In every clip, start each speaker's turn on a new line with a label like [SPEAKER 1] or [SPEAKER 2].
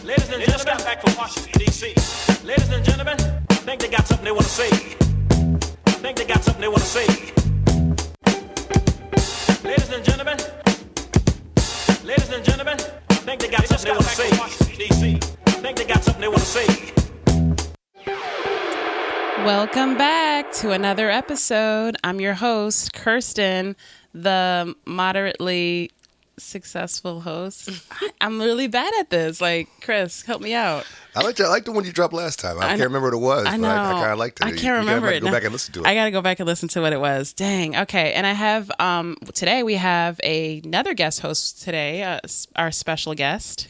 [SPEAKER 1] Ladies and gentlemen, got back from Washington, D.C. Ladies and gentlemen, I think they got something they want to say. I think they got something they want to say. Ladies and gentlemen, I think they got something they want to say. Washington, D.C. I think they got something they want to say.
[SPEAKER 2] Welcome back to another episode. I'm your host, Kerstyn, the moderately successful host. I'm really bad at this. Like, Chris, help me out.
[SPEAKER 3] I liked the one you dropped last time. I can't remember what it was.
[SPEAKER 2] I know.
[SPEAKER 3] But I kind of liked it.
[SPEAKER 2] I can't remember it.
[SPEAKER 3] Go back and listen to it.
[SPEAKER 2] I got to go back and listen to what it was. Dang. Okay. And I have, today we have another guest host today, our special guest.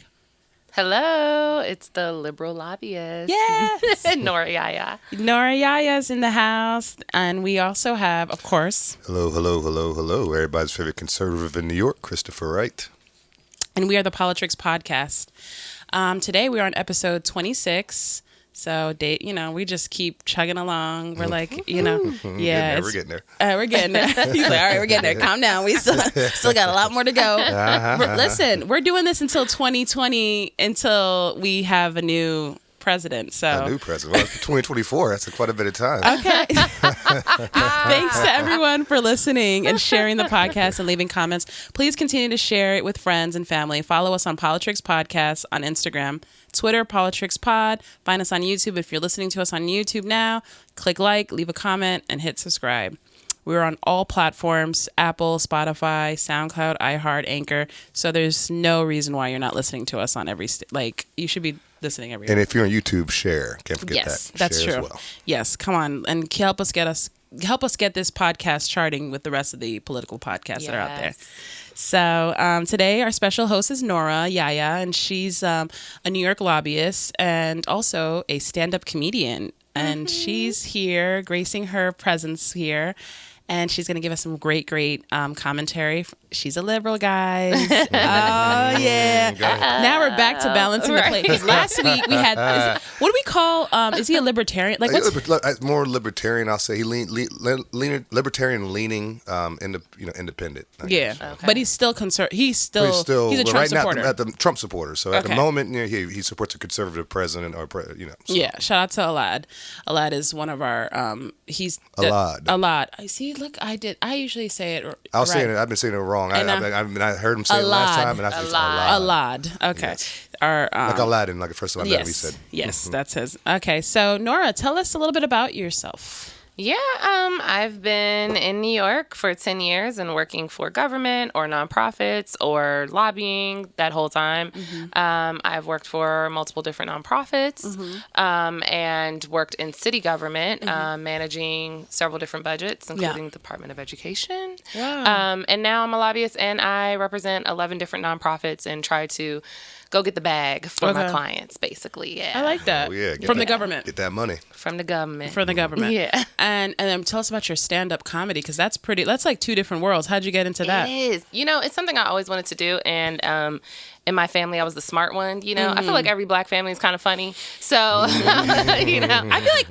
[SPEAKER 4] Hello, it's the liberal lobbyist.
[SPEAKER 2] Yes.
[SPEAKER 4] Norah Yahyah.
[SPEAKER 2] Norah Yahyah is in the house. And we also have, of course.
[SPEAKER 3] Hello. Everybody's favorite conservative in New York, Christopher Wright.
[SPEAKER 2] And we are the Politricks Podcast. Today we are on episode 26. So, we just keep chugging along. We're like, yeah.
[SPEAKER 3] We're getting there.
[SPEAKER 2] We're getting there. He's like, all right, we're getting there. Calm down. We still got a lot more to go. Listen, we're doing this until 2020, until we have a new president. So
[SPEAKER 3] a new president. Well, it's 2024. That's quite a bit of time.
[SPEAKER 2] Okay. Thanks to everyone for listening and sharing the podcast and leaving comments. Please continue to share it with friends and family. Follow us on Politricks Podcast on Instagram, Twitter, Politricks Pod. Find us on YouTube. If you're listening to us on YouTube now, click like, leave a comment, and hit subscribe. We're on all platforms, Apple, Spotify, SoundCloud, iHeart, Anchor. So there's no reason why you're not listening to us on every you should be listening everywhere.
[SPEAKER 3] And if you're on YouTube, share. Can't forget that.
[SPEAKER 2] Yes, that's
[SPEAKER 3] share
[SPEAKER 2] true.
[SPEAKER 3] As well.
[SPEAKER 2] Yes, come on and help us get this podcast charting with the rest of the political podcasts that are out there. So today our special host is Norah Yahyah, and she's a New York lobbyist and also a stand-up comedian. And she's here, gracing her presence here. And she's going to give us some great commentary. She's a liberal, guys. Oh, yeah. Now we're back to balancing the plate. Because last week we had, what do we call, is he a libertarian? Like
[SPEAKER 3] more libertarian, I'll say. He libertarian leaning, independent.
[SPEAKER 2] Yeah. Okay. But he's still he's a Trump
[SPEAKER 3] right
[SPEAKER 2] supporter.
[SPEAKER 3] Now, at the Trump supporter. So at the moment, he supports a conservative president or, So.
[SPEAKER 2] Yeah. Shout out to Alad. Alad is one of our, he's. Alad. I see. Look, I usually say it.
[SPEAKER 3] I've been saying it wrong. I heard him say it last time, and I said
[SPEAKER 2] Alad. Okay.
[SPEAKER 3] Yes. Like Aladdin, like the first time I met him, he said.
[SPEAKER 2] Yes, that's his. Okay, so Norah, tell us a little bit about yourself.
[SPEAKER 4] Yeah, I've been in New York for 10 years and working for government or nonprofits or lobbying that whole time. Mm-hmm. I've worked for multiple different nonprofits and worked in city government, managing several different budgets, including the Department of Education.
[SPEAKER 2] Wow.
[SPEAKER 4] And now I'm a lobbyist, and I represent 11 different nonprofits and try to go get the bag for my clients, basically. Yeah,
[SPEAKER 2] I like that.
[SPEAKER 3] Oh, yeah.
[SPEAKER 2] From the government.
[SPEAKER 3] Get that money.
[SPEAKER 4] From the government.
[SPEAKER 2] Yeah. And tell us about your stand-up comedy, because that's like two different worlds. How'd you get into that?
[SPEAKER 4] It is. It's something I always wanted to do, and in my family, I was the smart one. I feel like every black family is kind of funny. So, I feel like,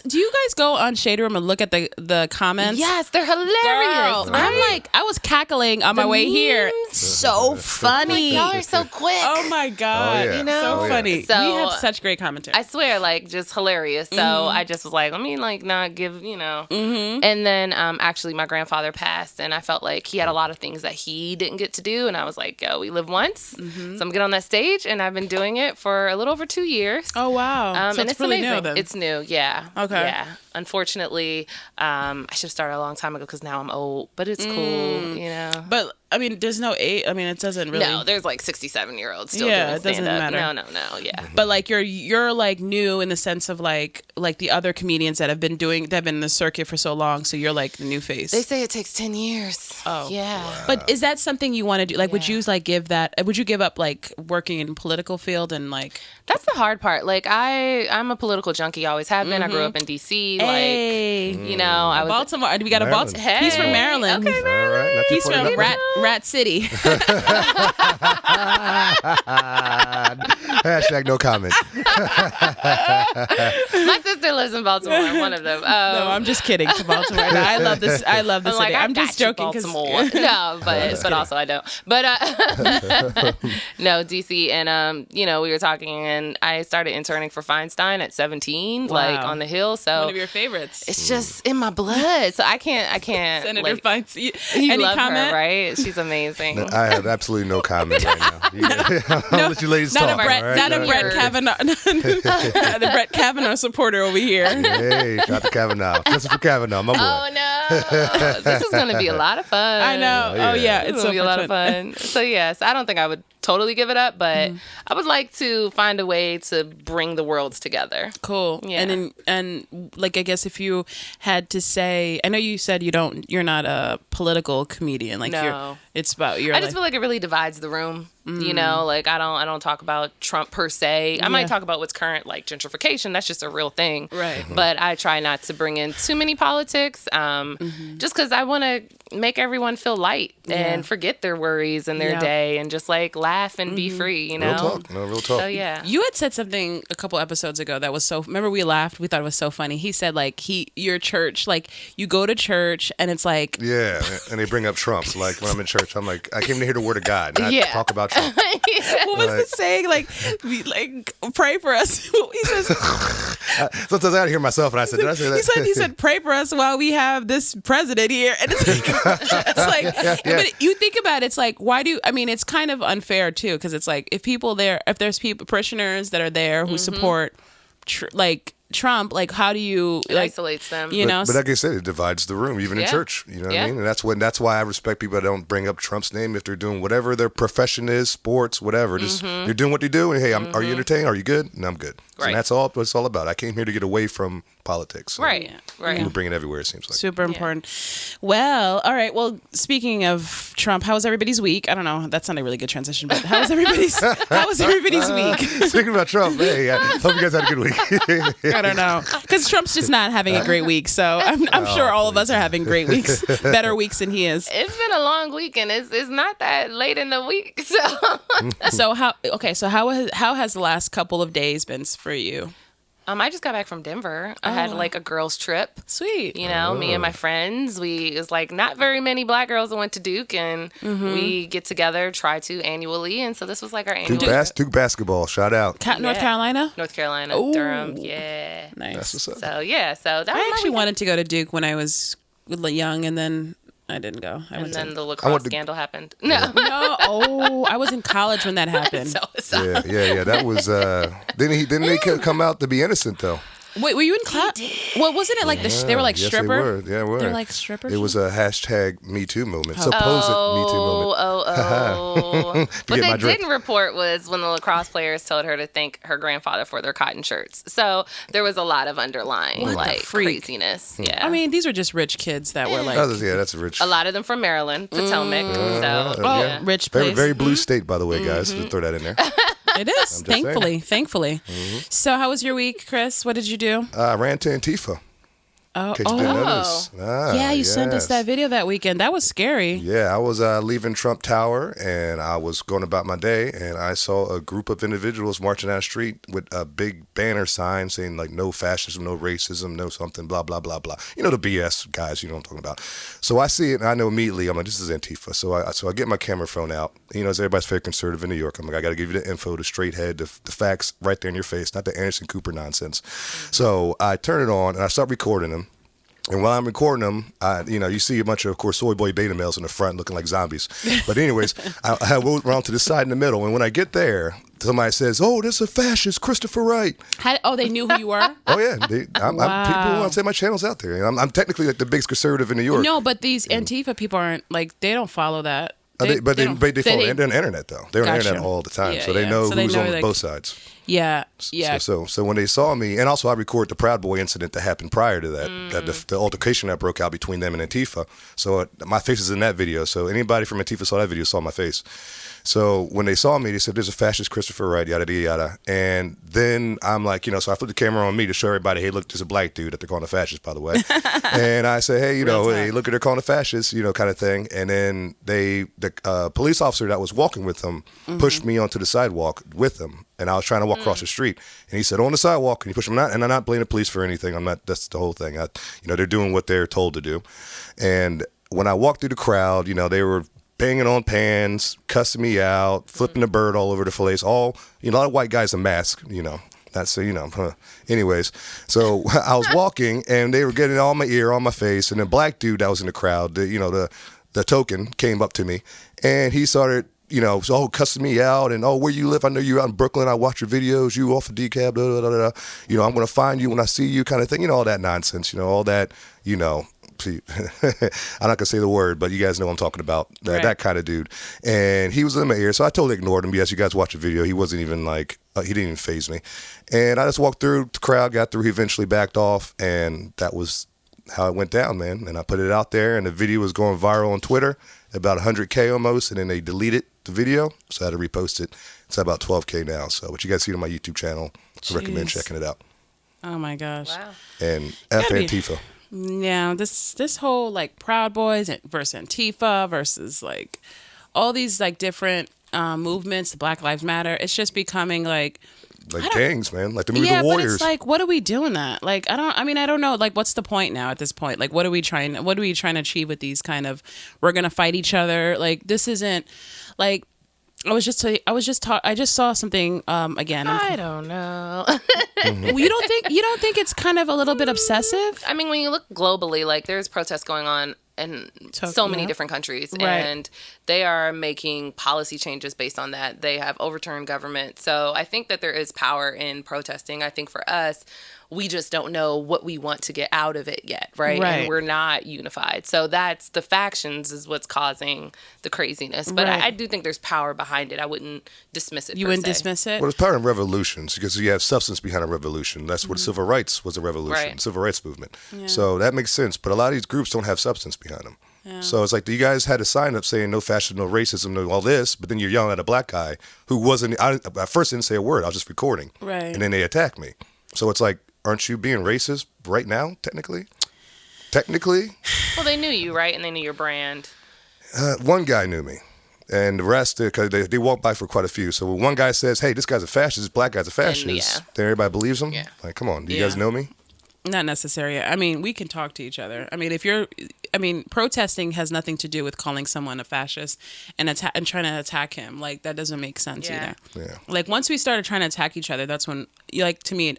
[SPEAKER 2] do you guys go on Shade Room and look at the comments?
[SPEAKER 4] Yes, they're hilarious.
[SPEAKER 2] Girl,
[SPEAKER 4] right?
[SPEAKER 2] I was cackling on my way here. So funny.
[SPEAKER 4] Y'all are so quick.
[SPEAKER 2] Oh my God.
[SPEAKER 3] Oh, yeah.
[SPEAKER 2] So funny.
[SPEAKER 4] So,
[SPEAKER 2] we have such great commentary.
[SPEAKER 4] I swear, just hilarious. So I just was like, let me not give, And then actually my grandfather passed, and I felt like he had a lot of things that he didn't get to do. And I was like, yo, we live once. So I'm gonna get on that stage, and I've been doing it for a little over 2 years.
[SPEAKER 2] Oh wow! So
[SPEAKER 4] and
[SPEAKER 2] it's really
[SPEAKER 4] amazing.
[SPEAKER 2] new then.
[SPEAKER 4] It's new, yeah.
[SPEAKER 2] Okay.
[SPEAKER 4] Yeah. Unfortunately, I should have started a long time ago because now I'm old, but it's cool,
[SPEAKER 2] But I mean, there's no age. I mean, it doesn't really.
[SPEAKER 4] No, there's 67-year-olds still
[SPEAKER 2] doing
[SPEAKER 4] it doesn't
[SPEAKER 2] stand-up.
[SPEAKER 4] matter. No, yeah.
[SPEAKER 2] But you're new in the sense of like the other comedians that have been in the circuit for so long. So you're like the new face.
[SPEAKER 4] They say it takes 10 years.
[SPEAKER 2] Oh,
[SPEAKER 4] yeah.
[SPEAKER 3] Wow.
[SPEAKER 2] But is that something you want to do? Like, would you would you give up working in political field and like?
[SPEAKER 4] That's the hard part. I'm a political junkie. Always have been. I grew up in D.C.
[SPEAKER 2] Hey.
[SPEAKER 4] I was
[SPEAKER 2] Baltimore. We got a Baltimore.
[SPEAKER 4] Hey.
[SPEAKER 2] He's from Maryland.
[SPEAKER 4] Okay, Maryland.
[SPEAKER 3] All right,
[SPEAKER 2] He's from Rat City.
[SPEAKER 3] Hashtag no comment.
[SPEAKER 4] My sister lives in Baltimore. One of them.
[SPEAKER 2] No, I'm just kidding. To Baltimore. No, I love this. I love this city. I'm just joking.
[SPEAKER 4] Baltimore. No, but also I don't. But no, DC, and we were talking, and I started interning for Feinstein at 17, like on the Hill. So
[SPEAKER 2] one of your favorites.
[SPEAKER 4] It's just in my blood, so I can't.
[SPEAKER 2] Senator Feinstein.
[SPEAKER 4] You love her, right? She's amazing.
[SPEAKER 3] No, I have absolutely no comment right now. I'll let you ladies talk.
[SPEAKER 2] Not a Brett Kavanaugh. The Brett Kavanaugh supporter over here.
[SPEAKER 3] Hey, shout out to Kavanaugh. Listen for Kavanaugh, my boy.
[SPEAKER 4] Oh no, this is gonna be a lot of fun.
[SPEAKER 2] I know. Oh yeah,
[SPEAKER 4] it's gonna be a lot of fun. So yes, I don't think I would totally give it up, but I would like to find a way to bring the worlds together.
[SPEAKER 2] Cool. Yeah. And like, I guess if you had to say, I know you said you're not a political comedian. Like,
[SPEAKER 4] no.
[SPEAKER 2] It's about your.
[SPEAKER 4] I just feel like it really divides the room. You know, like I don't talk about Trump per se. I might talk about what's current, like gentrification. That's just a real thing.
[SPEAKER 2] Right.
[SPEAKER 4] But I try not to bring in too many politics, just because I want to make everyone feel light and forget their worries and their day and just like laugh and be free. You know.
[SPEAKER 3] Real talk. No, real talk.
[SPEAKER 4] So yeah.
[SPEAKER 2] You had said something a couple episodes ago that was so. Remember, we laughed. We thought it was so funny. He said like your church, like you go to church and it's like
[SPEAKER 3] and they bring up Trump. Like when I'm in church, I'm like, I came to hear the word of God, not talk about Trump.
[SPEAKER 2] What was the saying? Like pray for us. He says.
[SPEAKER 3] Sometimes I gotta hear myself, and I said, "Did I say that?"
[SPEAKER 2] He said, "Pray for us while we have this president here." And it's like, but you think about it, it's like, why do? I mean, it's kind of unfair too, because it's like if there's parishioners that are there who support, Trump, like how do you
[SPEAKER 4] it isolates them?
[SPEAKER 3] But like I said, it divides the room, even in church. You know what I mean? And that's why I respect people that don't bring up Trump's name if they're doing whatever their profession is, sports, whatever. Just you're doing what you do, and hey, are you entertained? Are you good? And I'm good.
[SPEAKER 4] Right.
[SPEAKER 3] And that's all what it's all about. I came here to get away from politics. So
[SPEAKER 4] right.
[SPEAKER 3] We're bringing it everywhere. It seems like
[SPEAKER 2] super important. Well, all right. Well, speaking of Trump, how was everybody's week? I don't know. That's not a really good transition, but how was everybody's week?
[SPEAKER 3] Speaking about Trump, hey, I hope you guys had a good week.
[SPEAKER 2] I don't know, because Trump's just not having a great week. So I'm sure all of us are having great weeks, better weeks than he is.
[SPEAKER 4] It's been a long week, and it's not that late in the week.
[SPEAKER 2] So how has the last couple of days been for you?
[SPEAKER 4] I just got back from Denver. I had like a girls' trip.
[SPEAKER 2] Sweet.
[SPEAKER 4] You know, me and my friends. It was like not very many black girls that went to Duke, and we get together, try to annually, and so this was like our annual.
[SPEAKER 3] Duke basketball, shout out.
[SPEAKER 2] North Carolina?
[SPEAKER 4] North Carolina,
[SPEAKER 2] Ooh.
[SPEAKER 4] Durham, yeah.
[SPEAKER 2] Nice.
[SPEAKER 3] That's what's up.
[SPEAKER 4] So that
[SPEAKER 2] I actually wanted to go to Duke when I was young, and then I didn't go.
[SPEAKER 4] And then the lacrosse scandal happened. No.
[SPEAKER 2] I was in college when that happened.
[SPEAKER 3] Yeah. That was. Didn't they come out to be innocent though?
[SPEAKER 2] Wait, were you in class? Well, wasn't it like they were like stripper?
[SPEAKER 3] Yes, they were.
[SPEAKER 2] They're like strippers.
[SPEAKER 3] It was a hashtag Me Too movement, supposed Me Too movement.
[SPEAKER 4] What they didn't report was when the lacrosse players told her to thank her grandfather for their cotton shirts. So there was a lot of underlying craziness. Yeah,
[SPEAKER 2] I mean, these were just rich kids that were like.
[SPEAKER 3] That's rich.
[SPEAKER 4] A lot of them from Maryland, Potomac.
[SPEAKER 2] Rich place.
[SPEAKER 3] Very blue state, by the way, guys. Just throw that in there.
[SPEAKER 2] It is, thankfully. So how was your week, Chris? What did you do?
[SPEAKER 3] I ran to Antifa.
[SPEAKER 2] Oh,
[SPEAKER 3] you
[SPEAKER 2] sent us that video that weekend. That was scary.
[SPEAKER 3] Yeah, I was leaving Trump Tower, and I was going about my day, and I saw a group of individuals marching down the street with a big banner sign saying, like, no fascism, no racism, no something, blah, blah, blah, blah. You know, the BS guys, you know what I'm talking about. So I see it, and I know immediately, I'm like, this is Antifa. So I get my camera phone out. You know, it's everybody's favorite conservative in New York. I'm like, I got to give you the info, the straight head, the facts right there in your face, not the Anderson Cooper nonsense. So I turn it on, and I start recording them. And while I'm recording them, you see a bunch of course, soy boy beta males in the front looking like zombies. But anyways, I went around to the side in the middle, and when I get there, somebody says, "Oh, there's a fascist, Christopher Wright."
[SPEAKER 2] They knew who you were?
[SPEAKER 3] Oh, yeah. People want to say my channel's out there. I'm technically like the biggest conservative in New York.
[SPEAKER 2] No, but these Antifa people aren't, like, they don't follow that.
[SPEAKER 3] They follow the internet, though. They're on the internet all the time, so they know who's on both sides.
[SPEAKER 2] Yeah.
[SPEAKER 3] So when they saw me, and also I record the Proud Boy incident that happened prior to that, the altercation that broke out between them and Antifa. So my face is in that video. So anybody from Antifa saw that video saw my face. So when they saw me, they said, "There's a fascist Christopher Wright, yada, yada, yada." And then I'm like, so I put the camera on me to show everybody, hey, look, there's a black dude that they're calling a fascist, by the way. And I say, hey, hey, look at they're calling a fascist, kind of thing. And then they the police officer that was walking with him pushed me onto the sidewalk with him, and I was trying to walk across the street, and he said, on the sidewalk, and he pushed him. And I'm not blaming the police for anything. I'm not. That's the whole thing. They're doing what they're told to do. And when I walked through the crowd, they were banging on pans, cussing me out, flipping the bird all over the place. All a lot of white guys in masks. That's Anyways, so I was walking, and they were getting all my ear, on my face, and the black dude that was in the crowd, the token came up to me, and he started, cussing me out, and where you live? I know you're out in Brooklyn. I watch your videos. You off a decab. Blah, blah, blah, blah. I'm gonna find you when I see you, kind of thing. All that nonsense. All that. I'm not gonna say the word, but you guys know what I'm talking about. That kind of dude. And he was in my ear, so I totally ignored him. Yes, you guys watch the video. He wasn't even like he didn't even faze me. And I just walked through the crowd, got through. He eventually backed off, and that was how it went down, man. And I put it out there, and the video was going viral on Twitter, about 100K almost, and then they deleted the video, so I had to repost it. It's at about 12K now. So, but you guys see it on my YouTube channel. I recommend checking it out.
[SPEAKER 2] Oh my gosh!
[SPEAKER 4] Wow.
[SPEAKER 3] And F Antifa.
[SPEAKER 2] Yeah, this whole like Proud Boys versus Antifa versus like all these like different movements, Black Lives Matter. It's just becoming like
[SPEAKER 3] gangs, man. Like the movie The Warriors.
[SPEAKER 2] Yeah, but it's like, what are we doing that? Like, I don't know. Like, what's the point now at this point? Like, what are we trying to achieve with these kind of, we're going to fight each other? Like, this isn't like, I just saw something, again.
[SPEAKER 4] I don't know.
[SPEAKER 2] You don't think it's kind of a little bit obsessive?
[SPEAKER 4] I mean, when you look globally, like there's protests going on in so many different countries, and they are making policy changes based on that. They have overturned government. So I think that there is power in protesting. I think for us, we just don't know what we want to get out of it yet, right? And we're not unified. So that's the factions is what's causing the craziness. But I do think there's power behind it. I wouldn't dismiss it.
[SPEAKER 2] You wouldn't dismiss it?
[SPEAKER 3] Well, there's power in revolutions because you have substance behind a revolution. That's what civil rights was, a revolution, civil rights movement. Yeah. So that makes sense. But a lot of these groups don't have substance behind them. Yeah. So it's like you guys had a sign up saying no fascism, no racism, no all this, but then you're yelling at a black guy who wasn't, I at first didn't say a word. I was just recording. Right. And then they attacked me. So it's like, aren't you being racist right now, technically? Well, they knew you, right? And they knew your brand. One guy knew me. And the rest, because they walked by for quite a few. So when one guy says, hey, this guy's a fascist, this black guy's a fascist, then everybody believes him? Yeah. Like, come on, do you guys know me?
[SPEAKER 2] Not necessary. I mean, we can talk to each other. I mean, protesting has nothing to do with calling someone a fascist and trying to attack him. Like, that doesn't make sense either. Yeah. Like, once we started trying to attack each other, that's when, to me,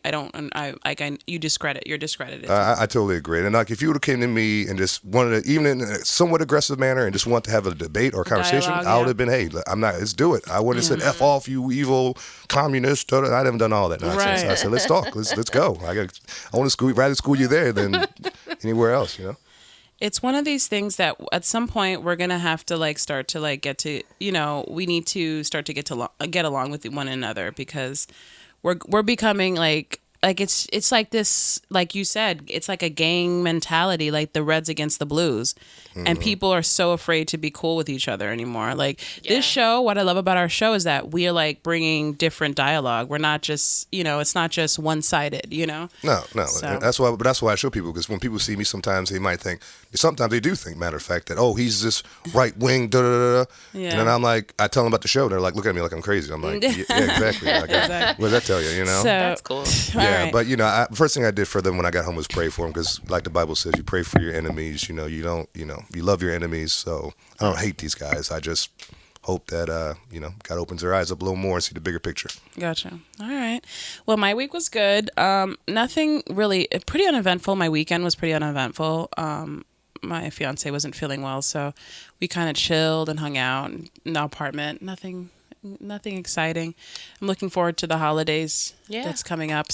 [SPEAKER 2] you're discredited.
[SPEAKER 3] I totally agree. And like, if you would have came to me and just wanted to, even in a somewhat aggressive manner, and just want to have a debate or a conversation, I would have been, hey, let's do it. I wouldn't have said, F off, you evil communist. I haven't done all that nonsense. I said, let's talk. Let's go. I want to rather school you there than anywhere else,
[SPEAKER 2] It's one of these things that at some point we're gonna have to start to get to, we need to start to get along with one another, because we're becoming like it's like this, like you said, it's like a gang mentality, like the Reds against the Blues, and people are so afraid to be cool with each other anymore. This show, what I love about our show is that we are bringing different dialogue. We're not just, it's not just one-sided, No.
[SPEAKER 3] So. That's why I show people, because when people see me, sometimes they might think, sometimes they do think, matter of fact, that, he's this right-wing, da-da-da-da. Yeah. And then I'm like, I tell them about the show, and they're like, look at me like I'm crazy. I'm like, yeah, exactly. What does that tell you,
[SPEAKER 2] So,
[SPEAKER 4] that's cool.
[SPEAKER 3] Yeah, right. But, first thing I did for them when I got home was pray for them, because like the Bible says, you pray for your enemies, you don't, you love your enemies. So I don't hate these guys. I just hope that, God opens their eyes up a little more and see the bigger picture.
[SPEAKER 2] Gotcha. All right. Well, my week was good. Nothing really, pretty uneventful. My weekend was pretty uneventful. My fiance wasn't feeling well, so we kind of chilled and hung out in the apartment. Nothing exciting. I'm looking forward to the holidays that's coming up.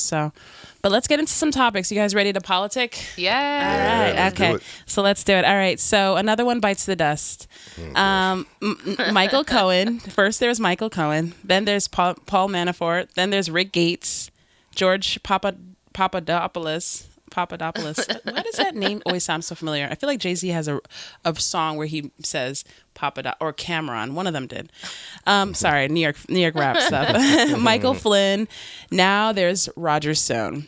[SPEAKER 2] But let's get into some topics. You guys ready to politic?
[SPEAKER 4] Yeah.
[SPEAKER 2] All right. Okay. So let's do it. All right. So another one bites the dust. Michael Cohen. First there's Michael Cohen. Then there's Paul Manafort. Then there's Rick Gates. George Papadopoulos. Why does that name always sound so familiar? I feel like Jay-Z has a song where he says or Cameron. One of them did. Sorry, New York rap stuff. Michael Flynn. Now there's Roger Stone.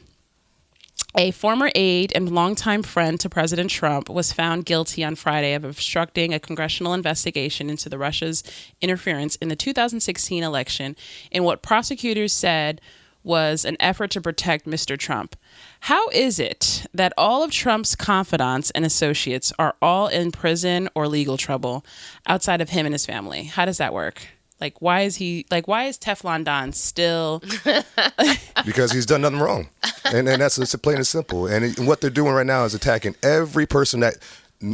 [SPEAKER 2] A former aide and longtime friend to President Trump was found guilty on Friday of obstructing a congressional investigation into the Russia's interference in the 2016 election in what prosecutors said was an effort to protect Mr. Trump. How is it that all of Trump's confidants and associates are all in prison or legal trouble outside of him and his family? How does that work? Like, why is Teflon Don still?
[SPEAKER 3] Because he's done nothing wrong. And that's it's plain and simple. And what they're doing right now is attacking every person that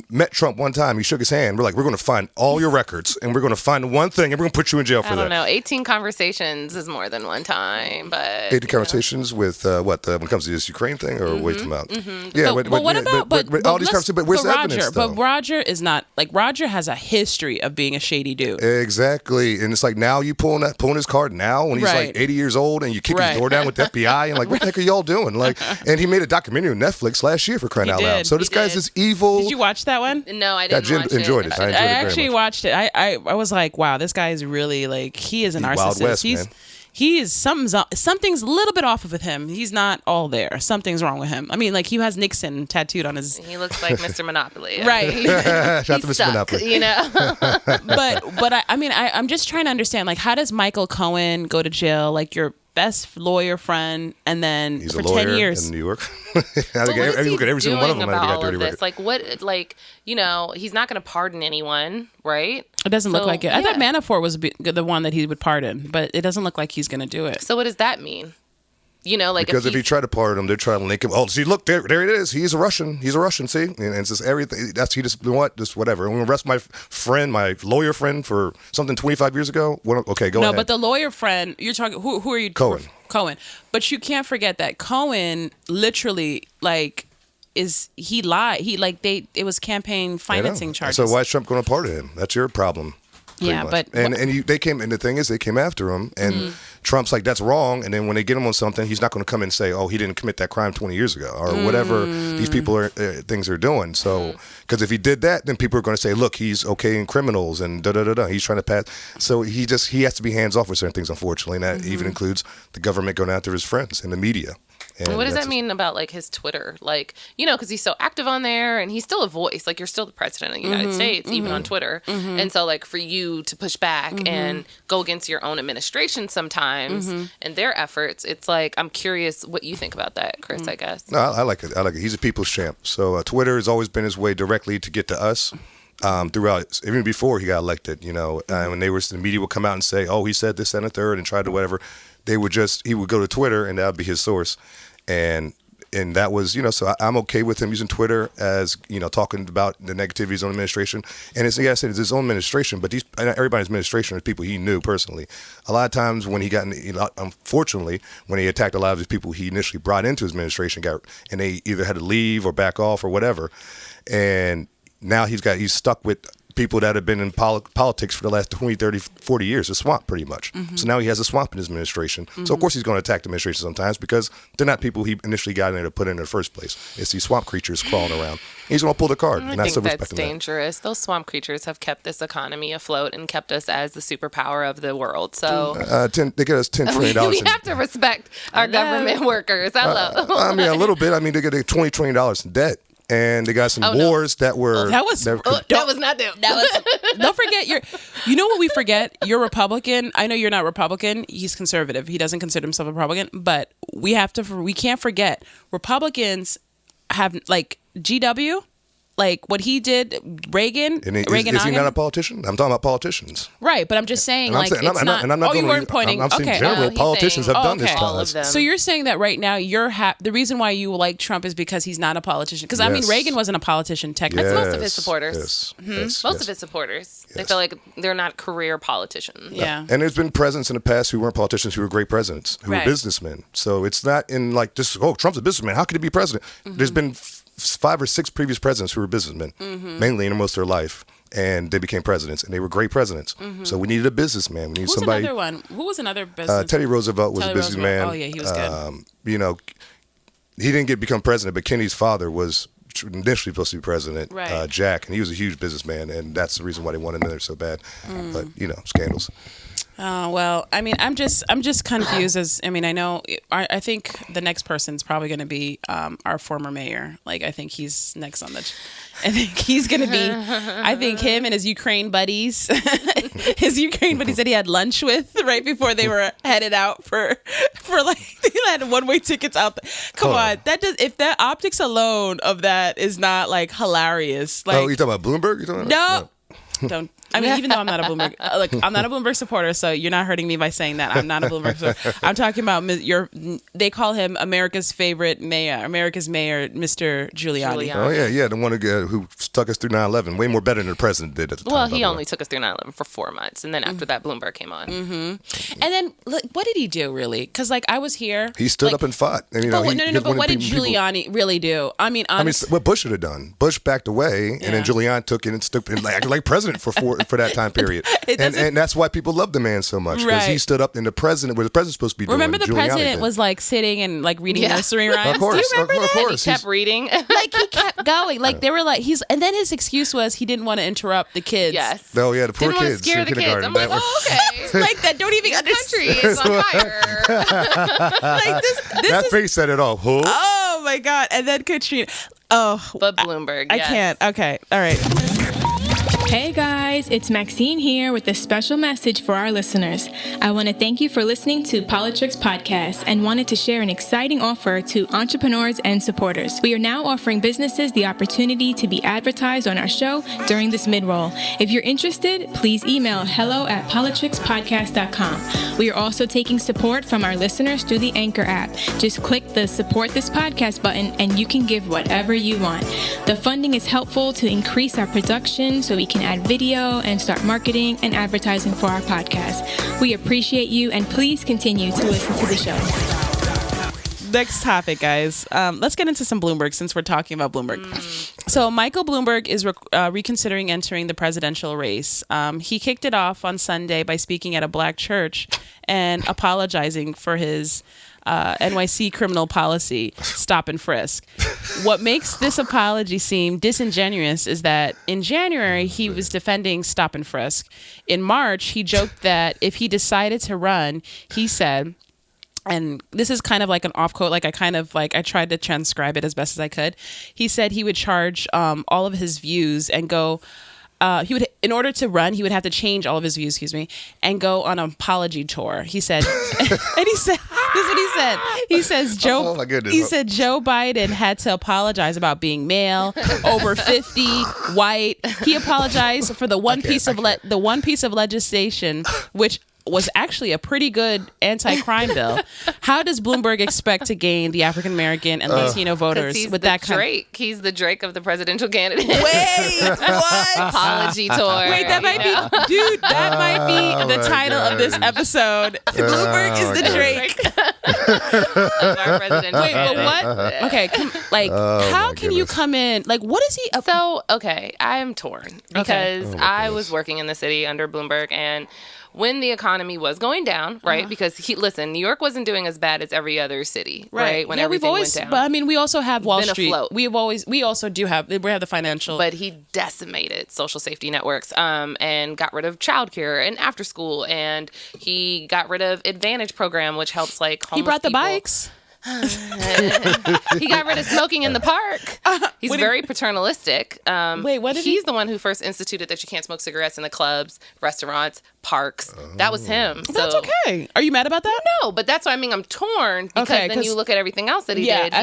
[SPEAKER 3] met Trump one time. He shook his hand. We're like, we're going to find all your records, and we're going to find one thing, and we're going to put you in jail for that.
[SPEAKER 4] I don't know. 18 conversations is more than one time, but
[SPEAKER 3] 18 conversations with when it comes to this Ukraine thing, or wait them out. Yeah,
[SPEAKER 2] but what about but
[SPEAKER 3] all these conversations? But where's the evidence?
[SPEAKER 2] But Roger is not like Roger has a history of being a shady dude.
[SPEAKER 3] Exactly, and it's like now you pulling his card now when he's like 80 years old, and you kick his door down with the FBI, and like, what the heck are y'all doing? Like, and he made a documentary on Netflix last year for crying out loud. So this guy's this evil.
[SPEAKER 2] Did you watch that one?
[SPEAKER 4] No, I didn't watch
[SPEAKER 3] enjoyed
[SPEAKER 4] it.
[SPEAKER 3] I
[SPEAKER 2] actually watched it. I was like, wow, this guy is really like, he is a narcissist.
[SPEAKER 3] Wild West, man.
[SPEAKER 2] He is something's a little bit off with him. He's not all there. Something's wrong with him. I mean, like, he has Nixon tattooed on his.
[SPEAKER 4] He looks like Mr. Monopoly.
[SPEAKER 2] Right.
[SPEAKER 3] Shout out to Mr. Monopoly.
[SPEAKER 4] You know.
[SPEAKER 2] but I'm just trying to understand, like, how does Michael Cohen go to jail? Like, your best lawyer friend, and then
[SPEAKER 3] he's
[SPEAKER 2] for
[SPEAKER 3] a lawyer
[SPEAKER 2] 10 years
[SPEAKER 3] in New York.
[SPEAKER 4] What is he
[SPEAKER 3] every single one of them
[SPEAKER 4] doing about all
[SPEAKER 3] dirty
[SPEAKER 4] of this?
[SPEAKER 3] record.
[SPEAKER 4] Like, what? Like, you know, he's not going to pardon anyone, right?
[SPEAKER 2] It doesn't look like it.
[SPEAKER 4] Yeah.
[SPEAKER 2] I thought Manafort was the one that he would pardon, but it doesn't look like he's going to do it.
[SPEAKER 4] So what does that mean? You know, like,
[SPEAKER 3] because if he tried to pardon him, they're trying to link him. Oh, see, look, there it is. He's a Russian. He's a Russian. See, and it's just everything. He just whatever. I'm gonna arrest my friend, my lawyer friend, for something 25 years ago. Okay, go ahead.
[SPEAKER 2] No, but the lawyer friend you're talking. Who are you?
[SPEAKER 3] Cohen.
[SPEAKER 2] But you can't forget that Cohen literally he lied. It was campaign financing charges.
[SPEAKER 3] So why is Trump going to pardon him? That's your problem.
[SPEAKER 2] Yeah,
[SPEAKER 3] much. And the thing is, they came after him, and Trump's like, that's wrong. And then when they get him on something, he's not going to come and say, oh, he didn't commit that crime 20 years ago, or whatever these people are things are doing. So, because if he did that, then people are going to say, look, he's okaying criminals and da da da da. He's trying to pass. So he has to be hands off with certain things, unfortunately, and that even includes the government going after his friends and the media. And
[SPEAKER 4] what does that mean about, like, his Twitter? Like, you know, because he's so active on there, and he's still a voice. Like, you're still the president of the United States, even on Twitter. And so, like, for you to push back and go against your own administration sometimes and their efforts, it's like, I'm curious what you think about that, Chris, I guess.
[SPEAKER 3] No, I like it. He's a people's champ. So Twitter has always been his way directly to get to us. Throughout, even before he got elected, you know, when the media would come out and say, oh, he said this and a third and tried to whatever, he would go to Twitter and that would be his source. And that was, you know, so I'm okay with him using Twitter as, you know, talking about the negativities of his own administration. And it's his own administration, but everybody's administration is people he knew personally. A lot of times when unfortunately, when he attacked a lot of these people he initially brought into his administration, and they either had to leave or back off or whatever. And now he's stuck with people that have been in politics for the last 20, 30, 40 years, a swamp pretty much. So now he has a swamp in his administration. So of course he's going to attack the administration sometimes because they're not people he initially got in there to put in the first place. It's these swamp creatures crawling around. He's going to pull the card.
[SPEAKER 4] I think that's dangerous. Those swamp creatures have kept this economy afloat and kept us as the superpower of the world. So
[SPEAKER 3] they get us $10 trillion.
[SPEAKER 4] We have to respect our government workers. Hello.
[SPEAKER 3] I mean, a little bit. I mean, they get $20 trillion in debt. And they got some wars that were...
[SPEAKER 4] that was not them.
[SPEAKER 2] Don't forget, you know what we forget? You're Republican. I know you're not Republican. He's conservative. He doesn't consider himself a Republican. But we can't forget, Republicans have, like, GW... Like what he did, Reagan.
[SPEAKER 3] Is he not a politician? I'm talking about politicians.
[SPEAKER 2] Right, but I'm just saying, like, it's not. You weren't pointing.
[SPEAKER 3] I'm saying general politicians have done this to us.
[SPEAKER 2] So you're saying that right now the reason why you like Trump is because he's not a politician. Because I mean, Reagan wasn't a politician technically.
[SPEAKER 4] That's most of his supporters. Most of his supporters.
[SPEAKER 3] Yes.
[SPEAKER 4] They feel like they're not career politicians.
[SPEAKER 2] Yeah.
[SPEAKER 3] And there's been presidents in the past who weren't politicians who were great presidents, who were businessmen. So it's not in like just, Trump's a businessman. How could he be president? There's been 5 or 6 previous presidents who were businessmen, mainly in most of their life, and they became presidents, and they were great presidents. So we needed a businessman. We needed somebody.
[SPEAKER 2] Another one? Who was another businessman?
[SPEAKER 3] Teddy Roosevelt was a businessman.
[SPEAKER 2] Oh yeah, he was good.
[SPEAKER 3] You know, he didn't become president, but Kennedy's father was initially supposed to be president, Jack, and he was a huge businessman, and that's the reason why they wanted him there so bad. But you know, scandals.
[SPEAKER 2] Well, I mean, I'm just confused. I think the next person's probably going to be our former mayor. Like, I think he's next on the. I think he's going to be. I think him and his Ukraine buddies, that he had lunch with right before they were headed out for like they had one-way tickets out. Come on, if that optics alone of that is not like hilarious. Like,
[SPEAKER 3] you talking about Bloomberg? You talking
[SPEAKER 2] about, no, don't. I mean, even though I'm not a Bloomberg, I'm not a Bloomberg supporter, so you're not hurting me by saying that. I'm not a Bloomberg supporter. I'm talking about they call him America's favorite mayor, Mr. Giuliani.
[SPEAKER 3] Oh, yeah, the one who stuck us through 9/11. Way more better than the president did at the time.
[SPEAKER 4] Well, he only took us through 9/11 for 4 months, and then after that, Bloomberg came on.
[SPEAKER 2] Mm-hmm. And then, what did he do, really? Because, like, I was here.
[SPEAKER 3] He stood up and fought. And,
[SPEAKER 2] but what did Giuliani really do? I mean,
[SPEAKER 3] what Bush should have done. Bush backed away, and then Giuliani took it and stood and acted like president for that time period. And that's why people love the man so much, because he stood up in the president, where the president's supposed to be doing.
[SPEAKER 2] Remember the president was like sitting and like reading nursery rhymes?
[SPEAKER 3] Of course,
[SPEAKER 2] do you remember
[SPEAKER 3] of
[SPEAKER 2] that?
[SPEAKER 3] course.
[SPEAKER 4] He kept reading.
[SPEAKER 2] Like, he kept going. Like, they were like, and then his excuse was he didn't want to interrupt the kids.
[SPEAKER 4] Yes.
[SPEAKER 3] Oh, yeah, the poor
[SPEAKER 4] didn't
[SPEAKER 3] kids.
[SPEAKER 4] Didn't want to scare the kids. I'm like, okay.
[SPEAKER 2] Like, that don't even
[SPEAKER 4] country is on fire.
[SPEAKER 2] Like,
[SPEAKER 3] that face said it all. Who?
[SPEAKER 2] Oh, my God. And then Katrina. Oh.
[SPEAKER 4] But Bloomberg,
[SPEAKER 2] I can't. Okay. All right.
[SPEAKER 5] Hey guys, it's Maxine here with a special message for our listeners. I want to thank you for listening to Politricks Podcast and wanted to share an exciting offer to entrepreneurs and supporters. We are now offering businesses the opportunity to be advertised on our show during this mid-roll. If you're interested, please email hello@politrickspodcast.com. We are also taking support from our listeners through the Anchor app. Just click the Support This Podcast button and you can give whatever you want. The funding is helpful to increase our production so we can add video and start marketing and advertising for our podcast. We appreciate you, and please continue to listen to the show.
[SPEAKER 2] Next topic, guys. Let's get into some Bloomberg, since we're talking about Bloomberg. So Michael Bloomberg is reconsidering entering the presidential race. He kicked it off on Sunday by speaking at a black church and apologizing for his NYC criminal policy, stop and frisk. What makes this apology seem disingenuous is that in January, he was defending stop and frisk. In March, he joked that if he decided to run, he said, and this is kind of like an off quote, like I tried to transcribe it as best as I could. He said he would charge all of his views and go, in order to run, he would have to change all of his views, and go on an apology tour. He said, and he said, this is what he said. He says Joe Biden had to apologize about being male, over 50, white. He apologized for the one piece of legislation which was actually a pretty good anti-crime bill. How does Bloomberg expect to gain the African American and Latino voters with that kind
[SPEAKER 4] Drake? He's the Drake of the presidential candidate.
[SPEAKER 2] Wait, what?
[SPEAKER 4] Apology tour.
[SPEAKER 2] Wait, that might be the title of this episode. Bloomberg is the Drake.
[SPEAKER 4] Our presidential
[SPEAKER 2] Wait, but what? Okay, how can you come in? Like, what is he?
[SPEAKER 4] I am torn because I was working in the city under Bloomberg, and when the economy was going down, right? Because New York wasn't doing as bad as every other city, right? When everything went down.
[SPEAKER 2] But I mean, we also have Wall Street. We have the financial.
[SPEAKER 4] But he decimated social safety networks, and got rid of childcare and after school, and he got rid of Advantage program, which helps like homeless
[SPEAKER 2] He brought the
[SPEAKER 4] people.
[SPEAKER 2] bikes.
[SPEAKER 4] He got rid of smoking in the park. He's very paternalistic. He's the one who first instituted that you can't smoke cigarettes in the clubs, restaurants, parks. That was him. So
[SPEAKER 2] that's okay. Are you mad about that?
[SPEAKER 4] No, but that's why I'm torn, because then you look at everything else that he did.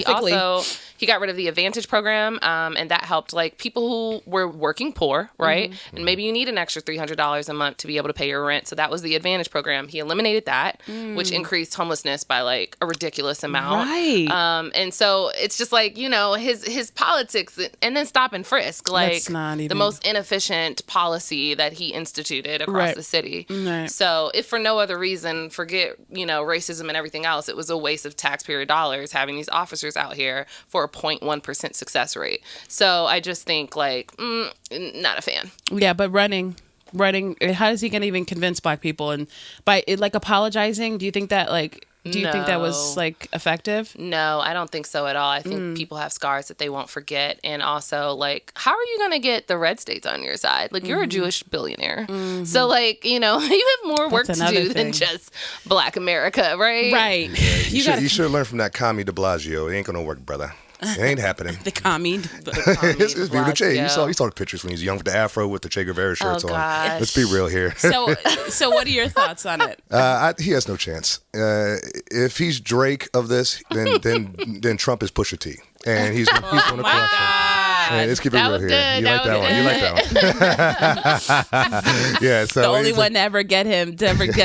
[SPEAKER 4] He got rid of the Advantage program, and that helped like people who were working poor, right? Mm-hmm. And maybe you need an extra $300 a month to be able to pay your rent. So that was the Advantage program. He eliminated that, which increased homelessness by like a ridiculous amount.
[SPEAKER 2] Right.
[SPEAKER 4] And so it's just like, his politics, and then stop and frisk, like the most inefficient policy that he instituted across the city.
[SPEAKER 2] Right.
[SPEAKER 4] So if for no other reason, forget, racism and everything else, it was a waste of taxpayer dollars having these officers out here for a 0.1% success rate. So I just think not a fan.
[SPEAKER 2] Yeah, but running, how is he going to even convince black people? And by like apologizing, do you think that like Do you think that was like effective?
[SPEAKER 4] No, I don't think so at all. I think people have scars that they won't forget. And also, like, how are you going to get the red states on your side? Like, you're a Jewish billionaire. So, like, you know, you have more work to do than just Black America, right?
[SPEAKER 2] Right.
[SPEAKER 3] Yeah, you should learn from that commie de Blasio. It ain't going to work, brother. It ain't happening.
[SPEAKER 2] The commie.
[SPEAKER 3] It's beautiful. Che. You saw the pictures when he was young with the afro with the Che Guevara shirts on. Let's be real here.
[SPEAKER 2] So what are your thoughts on it?
[SPEAKER 3] He has no chance. If he's Drake of this, then Trump is Pusha T. And he's going to crush him. Let's keep it real here. You like that one. Yeah. So
[SPEAKER 2] the only one to ever get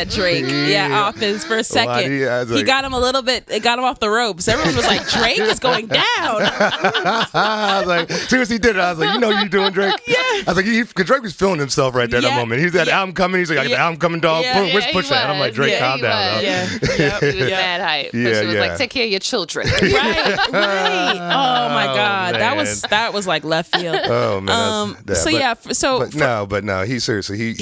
[SPEAKER 2] Drake off his for a second. He got him a little bit. It got him off the ropes. Everyone was like, Drake is going down.
[SPEAKER 3] I was like, seriously, he did it. I was like, you know you're doing, Drake? Yeah. I was like, because Drake was feeling himself right there at that moment. He's that album coming. He's like, I got the album coming, dog. Boom, where's Pusha? And I'm like, Drake, calm down.
[SPEAKER 4] He was mad hype. Pusha was like, take care of your children.
[SPEAKER 2] Right. Oh my God, that was like left field.
[SPEAKER 3] Oh man. But no. He seriously,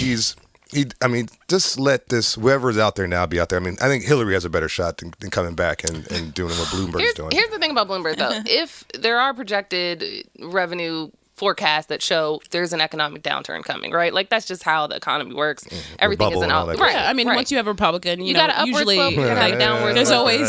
[SPEAKER 3] I mean, just let this whoever's out there now be out there. I mean, I think Hillary has a better shot than coming back and doing what Bloomberg's doing.
[SPEAKER 4] Here's the thing about Bloomberg, though. If there are projected revenue forecasts that show there's an economic downturn coming, right? Like, that's just how the economy works. Everything is an up.
[SPEAKER 2] Right. Yeah, I mean, once you have a Republican, you know,
[SPEAKER 4] got an
[SPEAKER 2] usually
[SPEAKER 4] upward slope, like downward.
[SPEAKER 2] There's always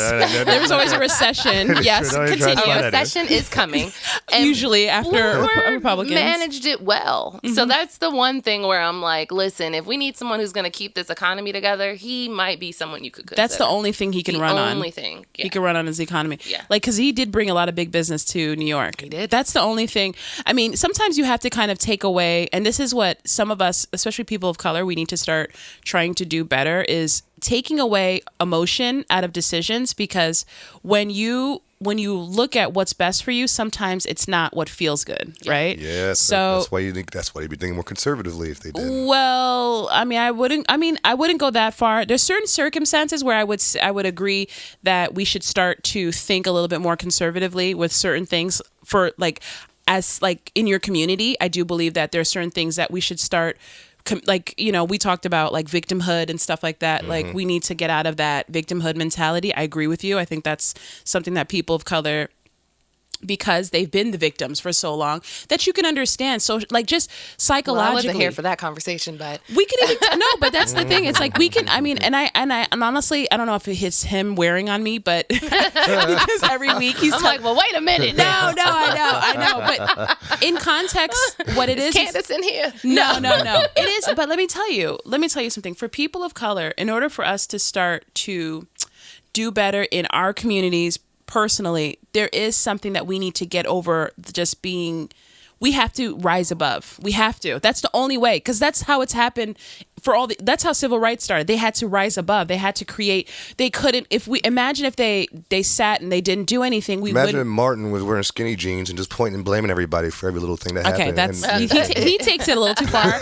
[SPEAKER 2] a recession. Yes, continue.
[SPEAKER 4] A recession is coming.
[SPEAKER 2] And usually after Republicans
[SPEAKER 4] managed it well. So that's the one thing where I'm like, listen, if we need someone who's going to keep this economy together, he might be someone you could consider.
[SPEAKER 2] That's the only thing he can run on.
[SPEAKER 4] The only thing
[SPEAKER 2] he can run on is the economy.
[SPEAKER 4] Yeah.
[SPEAKER 2] Like, because he did bring a lot of big business to New York.
[SPEAKER 4] He did.
[SPEAKER 2] That's the only thing. I mean, sometimes you have to kind of take away, and this is what some of us, especially people of color, we need to start trying to do better, is taking away emotion out of decisions, because when you look at what's best for you, sometimes it's not what feels good, right?
[SPEAKER 3] Yes. So that's why you'd be thinking more conservatively if they did.
[SPEAKER 2] Well, I wouldn't go that far. There's certain circumstances where I would agree that we should start to think a little bit more conservatively with certain things. For like, as like in your community, I do believe that there are certain things that we should start, like, you know, we talked about like victimhood and stuff like that. Like, we need to get out of that victimhood mentality. I agree with you. I think that's something that people of color, because they've been the victims for so long, that you can understand. So, like, just psychologically.
[SPEAKER 4] Well, I wasn't here for that conversation, but
[SPEAKER 2] we can even but that's the thing. It's like we can. I mean, and honestly, I don't know if it hits him wearing on me, but because every week he's
[SPEAKER 4] like, well, wait a minute.
[SPEAKER 2] No, I know. But in context, what it is,
[SPEAKER 4] Candace in here.
[SPEAKER 2] No, it is. But let me tell you something. For people of color, in order for us to start to do better in our communities, personally, there is something that we need to get over, just being, we have to rise above. We have to. That's the only way, because that's how it's happened that's how civil rights started. They had to rise above. They had to create. They couldn't, if they sat and they didn't do anything,
[SPEAKER 3] imagine if Martin was wearing skinny jeans and just pointing and blaming everybody for every little thing that happened.
[SPEAKER 2] Okay, he takes it a little too far.